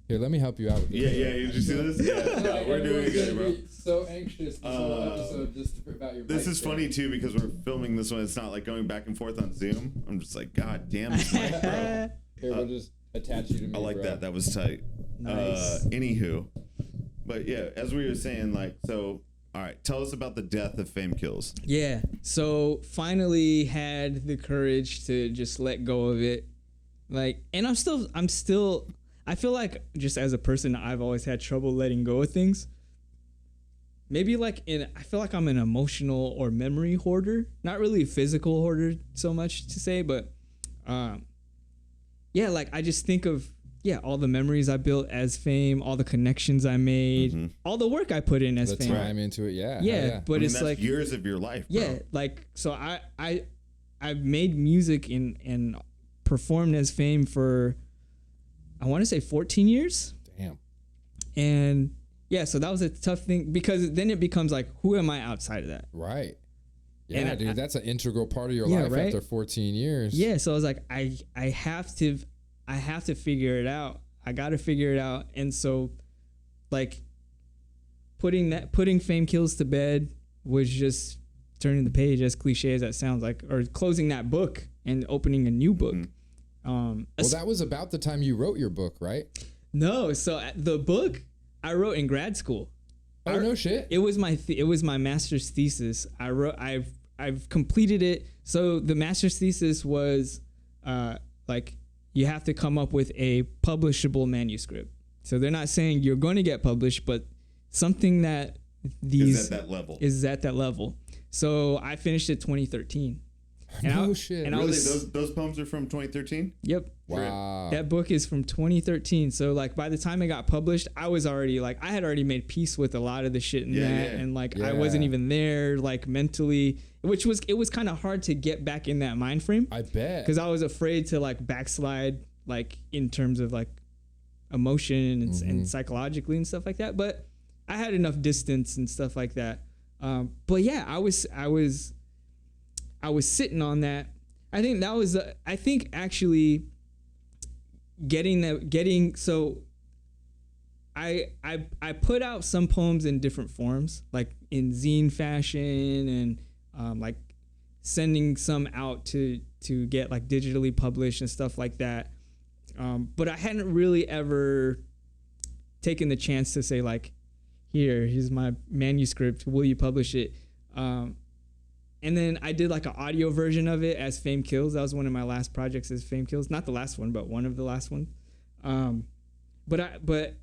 Here, let me help you out with this. Yeah. Did you see this? Yeah, no, we're doing good, bro. So anxious this whole episode just about your. This is funny too because we're filming this one. It's not like going back and forth on Zoom. I'm just like, God damn this mic, bro. Here, we'll just attach you to me. I like that. That was tight. Nice. Anywho. But yeah, as we were saying, like, so, all right, tell us about the death of Fame Kills. Yeah, so finally had the courage to just let go of it. Like, and I'm still, I feel like just as a person, I've always had trouble letting go of things. Maybe like I feel like I'm an emotional or memory hoarder, not really a physical hoarder so much to say, but yeah, like I just think of, all the memories I built as Fame, all the connections I made, all the work I put in as Fame. The time into it, yeah. But it's that's like years of your life, bro. Yeah, like so I've made music and performed as Fame for, I want to say 14 years. Damn. And yeah, so that was a tough thing because then it becomes like, who am I outside of that? Right. Yeah, and dude, that's an integral part of your life after 14 years. Yeah, so I was like, I have to figure it out. I got to figure it out. And so like putting Fame Kills to bed was just turning the page, as cliche as that sounds, like, or closing that book and opening a new book. Well, that was about the time you wrote your book, right? No, so the book I wrote in grad school. Oh, no shit. It was my master's thesis. I've completed it. So the master's thesis was like, you have to come up with a publishable manuscript. So they're not saying you're going to get published, but something that is at that level. So I finished it 2013. And shit. And really? Those poems are from 2013? Yep. Wow. That book is from 2013. So like by the time it got published, I was already like, I had already made peace with a lot of the shit in that. And like, I wasn't even there like mentally, it was kind of hard to get back in that mind frame. I bet. Cause I was afraid to like backslide, like in terms of like emotion and psychologically and stuff like that. But I had enough distance and stuff like that. But yeah, I was sitting on that. I think that was, actually so I put out some poems in different forms, like in zine fashion and like sending some out to get like digitally published and stuff like that. But I hadn't really ever taken the chance to say like, here's my manuscript, will you publish it? And then I did like an audio version of it as Fame Kills. That was one of my last projects as Fame Kills. Not the last one, but one of the last ones. But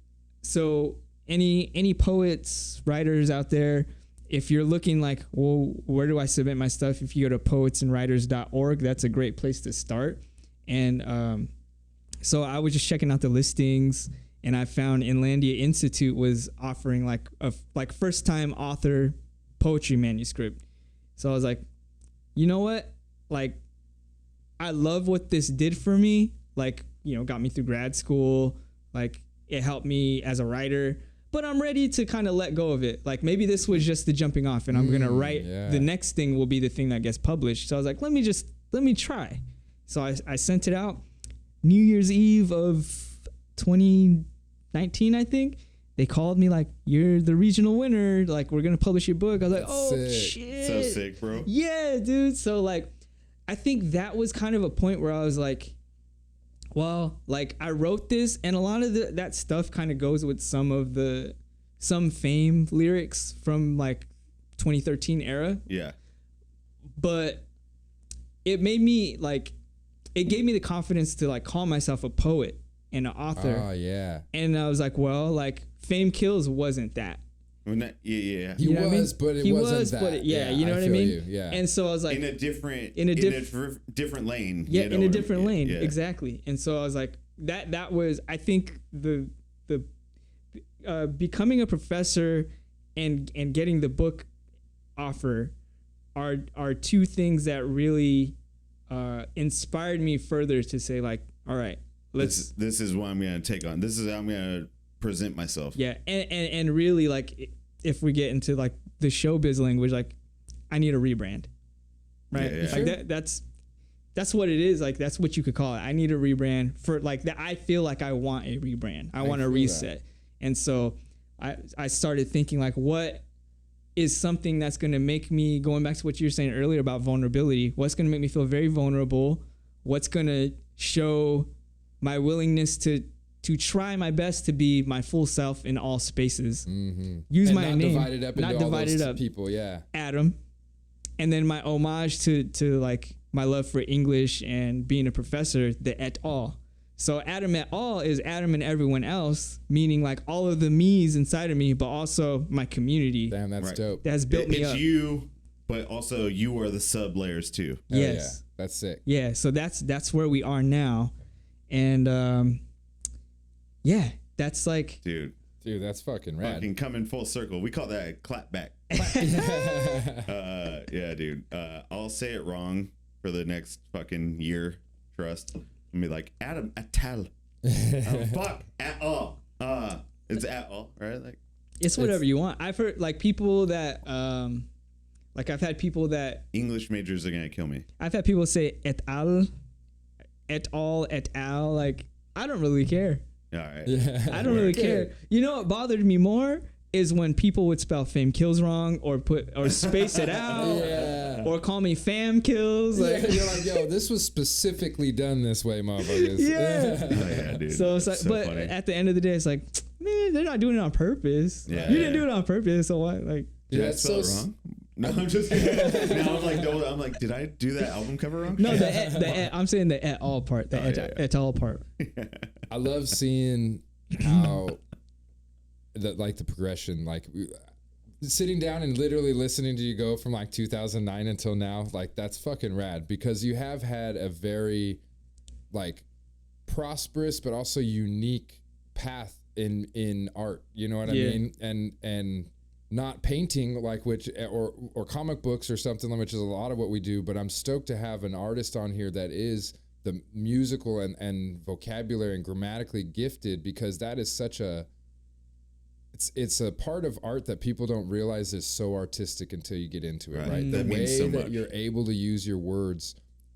so any poets, writers out there, if you're looking like, well, where do I submit my stuff? If you go to poetsandwriters.org, that's a great place to start. And so I was just checking out the listings, and I found Inlandia Institute was offering like a first time author poetry manuscript. So I was like, you know what? Like, I love what this did for me. Like, got me through grad school. Like, it helped me as a writer. But I'm ready to kind of let go of it. Like, maybe this was just the jumping off, and I'm going to write. Yeah. The next thing will be the thing that gets published. So I was like, let me try. So I sent it out New Year's Eve of 2019, I think. They called me like, you're the regional winner. Like, we're going to publish your book. I was like, oh, shit. So sick, bro. Yeah, dude. So, like, I think that was kind of a point where I was like, well, like, I wrote this, and a lot of that stuff kind of goes with some Fame lyrics from, like, 2013 era. Yeah. But it made me, like, it gave me the confidence to, like, call myself a poet and an author. Oh, yeah. And I was like, well, like, Fame Kills wasn't that. Yeah. He was, but it wasn't that. You know what I mean? Yeah. And so I was like, in a different lane. Yeah, you know in a different lane, yeah. exactly. And so I was like, that was, I think the becoming a professor and getting the book offer are two things that really inspired me further to say like, all right, let's. This is what I'm gonna take on. This is how I'm gonna present myself. Yeah, and really like, if we get into like the showbiz language, like I need a rebrand, right? Yeah. Like Sure. that's what it is. Like that's what you could call it. I need a rebrand for like that. I feel like I want a rebrand. I want a reset. And so I started thinking like, what is something that's going to make me, going back to what you were saying earlier about vulnerability, what's going to make me feel very vulnerable? What's going to show my willingness to try my best to be my full self in all spaces. Mm-hmm. Use and my not name, divided up not into divided all those up. people. Yeah, Adam, and then my homage to like my love for English and being a professor, the et al. So Adam et al. Is Adam and everyone else, meaning like all of the me's inside of me, but also my community. damn, that's dope. That has built me up. It's you, but also you are the sub layers too. Hell Yes. yeah. That's sick. Yeah, so that's where we are now, and yeah, that's like Dude, that's fucking rad. fucking coming full circle. We call that a clap back. Yeah, dude. I'll say it wrong for the next fucking year. Trust. I'll be like Adam Attal. Fuck at all. It's at all, right? Like it's whatever you want. I've heard like people that like I've had people that English majors are gonna kill me. I've had people say et al, et al, et al. Like I don't really care. All right. Yeah. I don't really care. You know what bothered me more is when people would spell fame kills wrong or space it out Yeah. or call me fam kills. Like You're like, yo, this was specifically done this way, motherfuckers. Yeah. Oh, yeah, dude. So it's like, so but funny. at the end of the day, it's like, man, they're not doing it on purpose. Yeah. You didn't do it on purpose, so what? Like, Did I that's spell so it wrong? No, I'm just kidding. Now I'm like, did I do that album cover wrong? no, I'm saying the et al part, the et al part. I love seeing how the progression, like sitting down and literally listening to you go from like 2009 until now, like that's fucking rad because you have had a very like prosperous but also unique path in art, you know what I mean? And not painting like or comic books or something, which is a lot of what we do, but I'm stoked to have an artist on here that is the musical and vocabulary and grammatically gifted, because that is such a it's a part of art that people don't realize is so artistic until you get into it, right? That The means way so that much. you're able to use your words,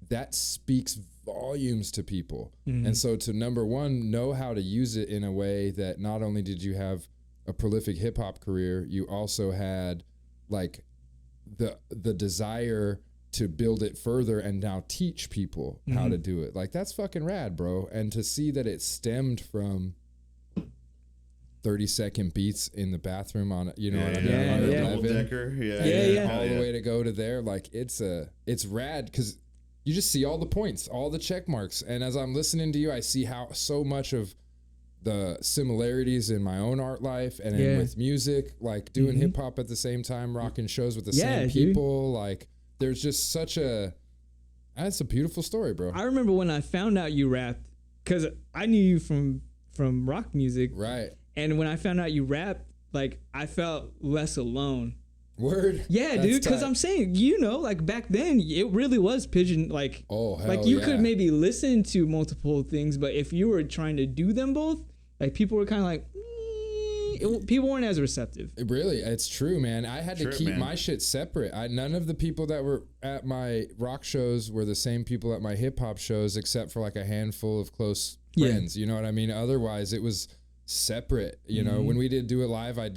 that speaks volumes to people. And so to number one, know how to use it in a way that not only did you have a prolific hip hop career, you also had like the desire to build it further and now teach people how to do it. Like that's fucking rad, bro. And to see that it stemmed from 30-second beats in the bathroom on, you know what I mean? Yeah, on yeah. 11, Double-decker. Yeah. all the way to go to there. Like it's rad because you just see all the points, all the check marks. And as I'm listening to you, I see how so much of the similarities in my own art life and in with music, like doing hip hop at the same time, rocking shows with the same people. Like there's just that's a beautiful story, bro. I remember when I found out you rapped, because I knew you from rock music. Right. And when I found out you rapped, like I felt less alone. Word. Yeah, That's dude, because tight. I'm saying, like back then it really was pigeon, like, Oh, hell like you yeah. could maybe listen to multiple things, but if you were trying to do them both, like people were kind of like, people weren't as receptive. Really, it's true, man. I had to True, keep man. my shit separate. None of the people that were at my rock shows were the same people at my hip hop shows, except for like a handful of close friends. You know what I mean? Otherwise, it was separate. You know, when we did Do It Live, I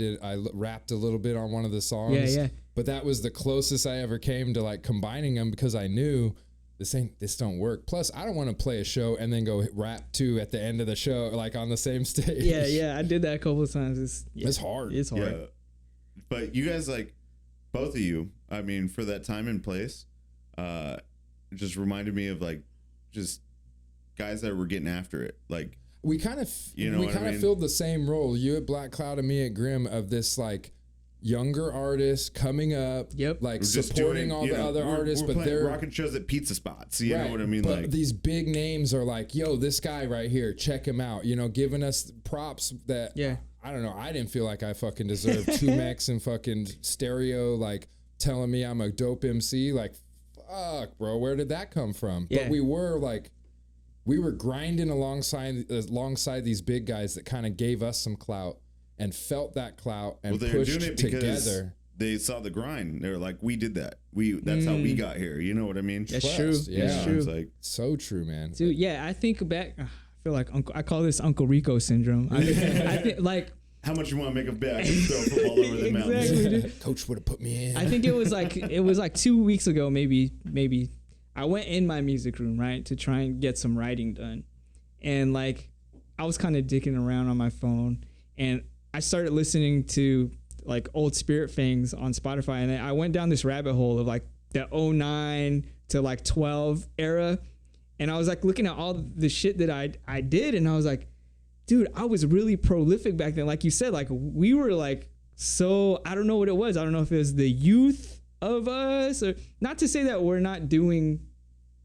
rapped a little bit on one of the songs. Yeah. But that was the closest I ever came to like combining them, because I knew this don't work. Plus, I don't want to play a show and then go rap too at the end of the show, like on the same stage. Yeah, I did that a couple of times. It's hard. It's hard. Yeah. But you guys, like, both of you, I mean, for that time and place, just reminded me of like just guys that were getting after it. Like, We kind of You know what I mean? filled the same role. You at Black Cloud and me at Grimm, of this like younger artists coming up, like we're supporting all the other artists, but they're rocking shows at pizza spots. You know what I mean? But like these big names are like, yo, this guy right here, check him out. You know, giving us props that I don't know. I didn't feel like I fucking deserved 2Mex and fucking Stereo, like telling me I'm a dope MC. Like, fuck, bro, where did that come from? But we were grinding alongside these big guys that kind of gave us some clout and felt that clout and pushed it together. They saw the grind. They were like, we did that. That's how we got here. You know what I mean? That's true. Yeah. That's true. It's like, so true, man. Dude, I think back. I feel like I call this Uncle Rico syndrome. I think like. How much you want to make a bet? I can throw a football over the mountains. Coach would have put me in. I think it was like 2 weeks ago, maybe. I went in my music room, right, to try and get some writing done, and like I was kind of dicking around on my phone, and I started listening to like old Spirit Fangs on Spotify, and I went down this rabbit hole of like the 09 to like 12 era, and I was like looking at all the shit that I did, and I was like, dude, I was really prolific back then. Like you said, like we were like, so I don't know what it was. I don't know if it was the youth of us, or not to say that we're not doing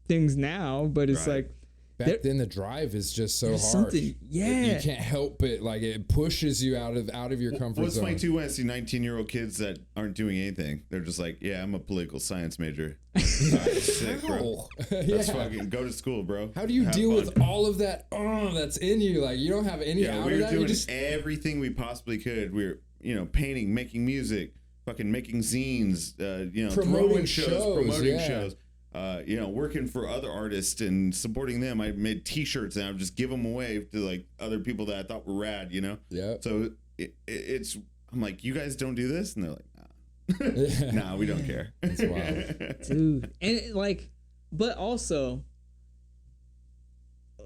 things now, but it's like back then the drive is just so harsh. You can't help it. Like it pushes you out of your comfort What's zone. funny too when I see 19-year-old kids that aren't doing anything. They're just like, yeah, I'm a political science major. Sick, bro. That's fucking go to school, bro. How do you deal with all of that that's in you? Like you don't have any out we of were that. doing everything we possibly could. We were, painting, making music, fucking making zines, promoting shows. Working for other artists and supporting them. I made T-shirts and I would just give them away to like other people that I thought were rad. Yeah. So it's I'm like, you guys don't do this, and they're like, nah, we don't care. That's wild, dude. And but also,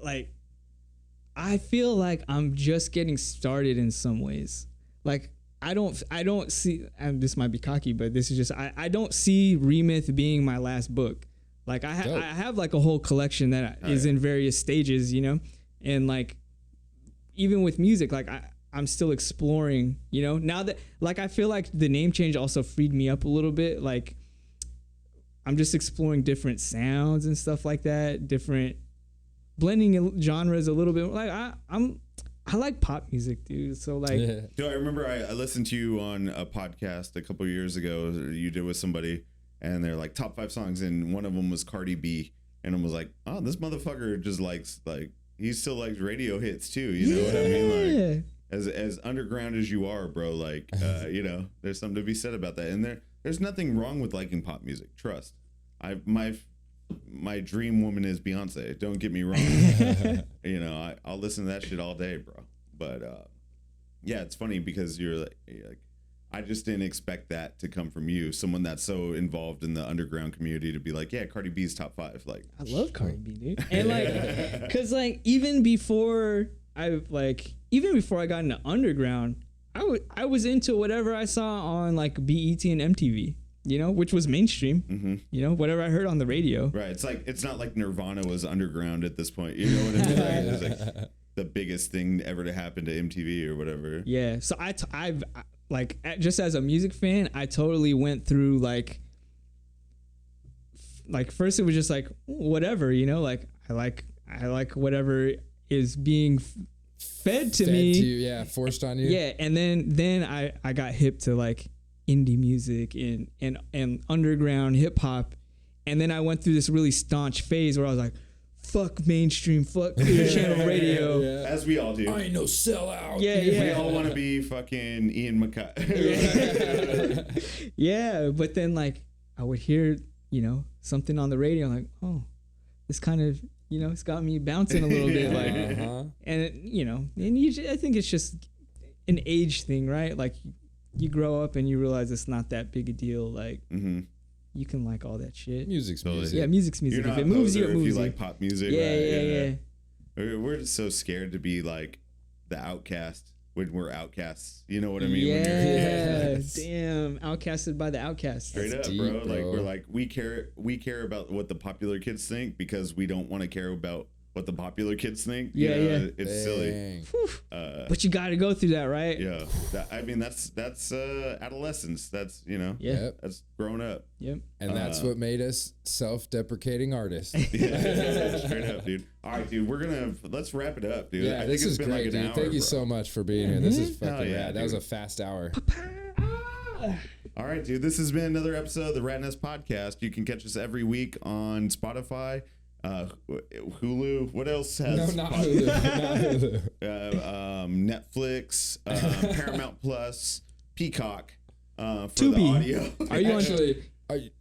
like, I feel like I'm just getting started in some ways. Like, I don't see, and this might be cocky, but this is just, I don't see Remyth being my last book. Like I have like a whole collection that is in various stages, and like, even with music, like I'm still exploring, now that, like, I feel like the name change also freed me up a little bit. Like I'm just exploring different sounds and stuff like that, different blending genres a little bit. Like I like pop music, dude. So like, Dude, I remember I listened to you on a podcast a couple of years ago. You did with somebody, and they're like top 5 songs, and one of them was Cardi B, and I was like, oh, this motherfucker just likes, like, he still likes radio hits too. You know what I mean? Like, as underground as you are, bro. Like, there's something to be said about that. And there's nothing wrong with liking pop music. Trust. My dream woman is Beyonce. Don't get me wrong. I'll listen to that shit all day, bro. But it's funny because you're like, I just didn't expect that to come from you, someone that's so involved in the underground community, to be like, yeah, Cardi B's top 5. Like, I love Cardi B, dude. And like, cause like even before I got into underground, I was into whatever I saw on like BET and MTV. Which was mainstream, whatever I heard on the radio. Right. It's like, it's not like Nirvana was underground at this point. You know what I mean? Like, it was like the biggest thing ever to happen to MTV or whatever. Yeah. So I've like, just as a music fan, I totally went through like first it was just like, whatever, like I like whatever is being fed to me. To you, forced on you. Yeah. And then I got hip to like indie music and underground hip hop, and then I went through this really staunch phase where I was like, fuck mainstream, fuck Clear Channel Radio. As we all do. I ain't no sellout. We all want to be fucking Ian MacKaye. But then like I would hear something on the radio, I'm like, oh, this kind of it's got me bouncing a little bit, like and it, I think it's just an age thing, right? Like you grow up and you realize it's not that big a deal. Like, you can like all that shit. Music's music. Yeah, music's music. If it moves you, it moves you. If you like pop music. Yeah. We're just so scared to be like the outcast when we're outcasts. You know what I mean? Yeah. Damn. Outcasted by the outcasts. Straight up, deep, bro. Like, we're like, we care about what the popular kids think because we don't want to care about what the popular kids think. Yeah, yeah. It's silly. But you got to go through that, right? Yeah. I mean, that's adolescence. That's, that's grown up. Yep. And that's what made us self-deprecating artists. Yeah, straight up, dude. All right, dude. Let's wrap it up, dude. Yeah, this is great, dude. Thank you so much for being here. This is fucking rad. That was a fast hour. All right, dude. This has been another episode of the Rat Nest Podcast. You can catch us every week on Spotify, Hulu. What else has? No, not Hulu. Not Hulu. Netflix, Paramount Plus, Peacock. For Tubi. the audio. Are you actually?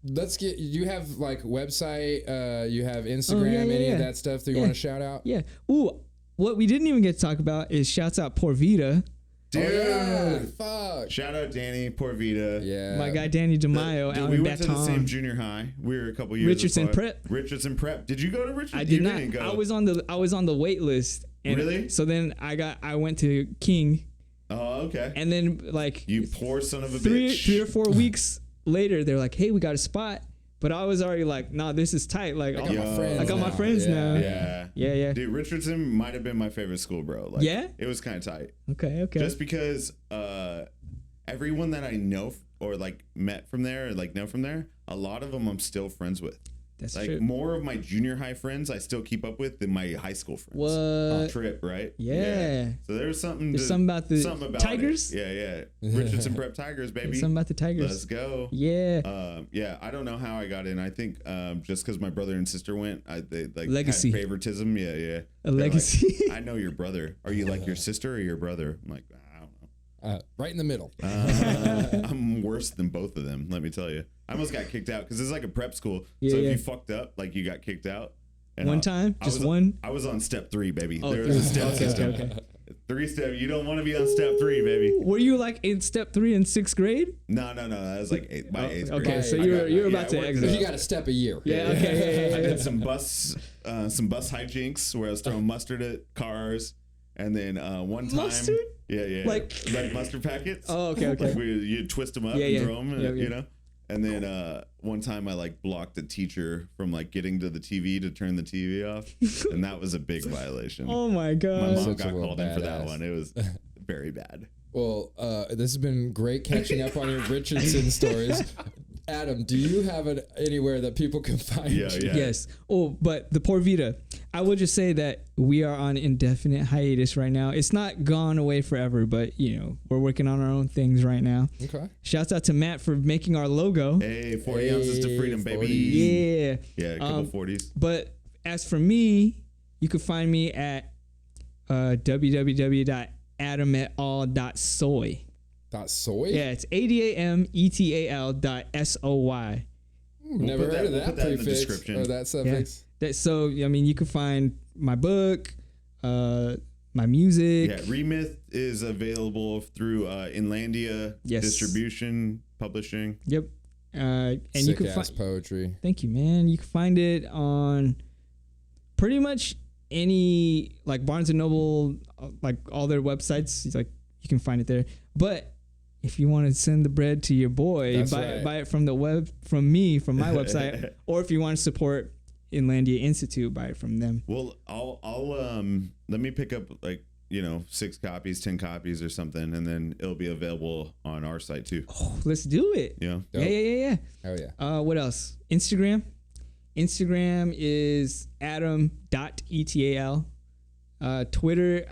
Let's get. You have like website. You have Instagram. Any of that stuff that you want to shout out? Yeah. Ooh, what we didn't even get to talk about is shouts out Por Vita. Dude, fuck! Shout out Danny Porvita. Yeah, my guy Danny DeMayo out we in went Baton. to the same junior high. We were a couple years Richardson apart. Prep. Richardson Prep. Did you go to Richardson? I did not. Didn't go. I was on the wait list. And really? So then I went to King. Oh, okay. And then like you poor son of a bitch. 3 or 4 weeks later, they're like, "Hey, we got a spot." But I was already like, "Nah, this is tight." Like, I got my friends now. Yeah. Dude, Richardson might have been my favorite school, bro. Like, yeah. It was kind of tight. Okay. Just because everyone that I know or like met from there, or like know from there, a lot of them I'm still friends with. That's like true. More of my junior high friends I still keep up with than my high school friends. What? On trip, right? Yeah. So there's something about the Tigers. It. Yeah. Richardson Prep Tigers, baby. There's something about the Tigers. Let's go. Yeah. Yeah. I don't know how I got in. I think just because my brother and sister went, they like legacy had favoritism. Yeah. A legacy. Like, I know your brother. Are you like your sister or your brother? I'm like, I don't know. Right in the middle. I'm worse than both of them. Let me tell you. I almost got kicked out because it's like a prep school. So if you fucked up, like you got kicked out. And one time, one. I was on step 3, baby. Oh, there was a step system. Okay. 3 step. You don't want to be on step 3, baby. Were you like in step 3 in 6th grade? No. That was like 8th grade. Okay, so you're about to exit. You got a step a year. Yeah. Okay. I did some bus hijinks where I was throwing mustard at cars. And then one time, mustard? Yeah, like mustard packets. Oh, okay. Like you'd twist them up and throw them, you know. And then one time I like blocked a teacher from like getting to the TV to turn the TV off, and that was a big violation. Oh my god! My mom got called in for that one. It was very bad. Well, this has been great catching up on your Richardson stories. Adam, do you have it anywhere that people can find you? Yes. Oh, but the Por Vita, I will just say that we are on indefinite hiatus right now. It's not gone away forever, but we're working on our own things right now. Okay. Shouts out to Matt for making our logo. Hey, 40 ounces to freedom, 40. Baby. Yeah. Yeah, a couple 40s. But as for me, you can find me at www.adametal.soy. .soy? Yeah, it's ADAMETAL.SOY. Never heard of that prefix or that suffix. Yeah. So, I mean, you can find my book, my music. Yeah, Remyth is available through Inlandia Distribution Publishing. Yep. And sick you can find poetry. Thank you, man. You can find it on pretty much any like Barnes and Noble, like all their websites. Like you can find it there. But if you want to send the bread to your boy, buy it from the web, from me, from my website, or if you want to support Inlandia Institute, buy it from them. Well, I'll let me pick up 6 copies, 10 copies or something, and then it'll be available on our site too. Oh, let's do it. Yeah. Yeah. Hell yeah. What else? Instagram is adam.etal. Twitter,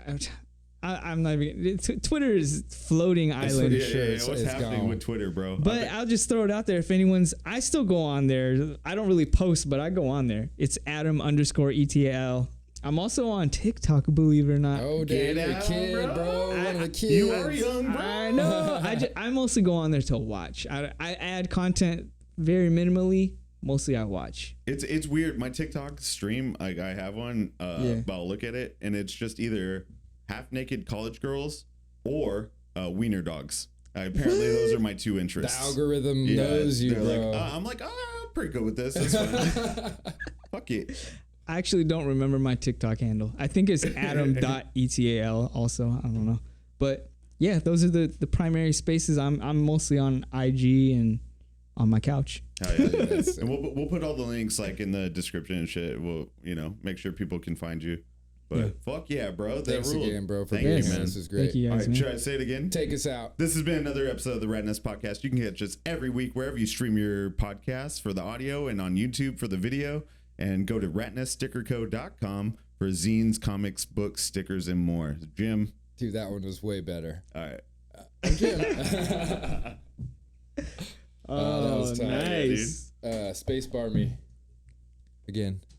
I'm not even. Twitter is floating island. What's happening with Twitter, bro? But I'll just throw it out there. If anyone's, I still go on there. I don't really post, but I go on there. It's Adam_ETL. I'm also on TikTok, believe it or not. Oh, damn, you're a kid, bro. One of the kids. You are young, bro. I know. I mostly go on there to watch. I add content very minimally. Mostly I watch. It's weird. My TikTok stream, like I have one, but I'll look at it, and it's just either half-naked college girls or wiener dogs. Apparently, those are my 2 interests. The algorithm knows you, bro. I'm like, I'm pretty good with this. That's fine. Fuck it. I actually don't remember my TikTok handle. I think it's adam.etal also. I don't know. But yeah, those are the primary spaces. I'm mostly on IG and on my couch. Hell yeah. And we'll put all the links like in the description and shit. We'll, make sure people can find you. But fuck yeah, bro. Thanks again, bro, for being here, man. This is great. Thank you guys, man. Should I say it again? Take us out. This has been another episode of the Rat Nest Podcast. You can catch us every week wherever you stream your podcasts for the audio and on YouTube for the video. And go to ratneststickerco.com for zines, comics, books, stickers, and more. Jim. Dude, that one was way better. All right. Jim. Oh, that was tight, nice. Space bar me. Again.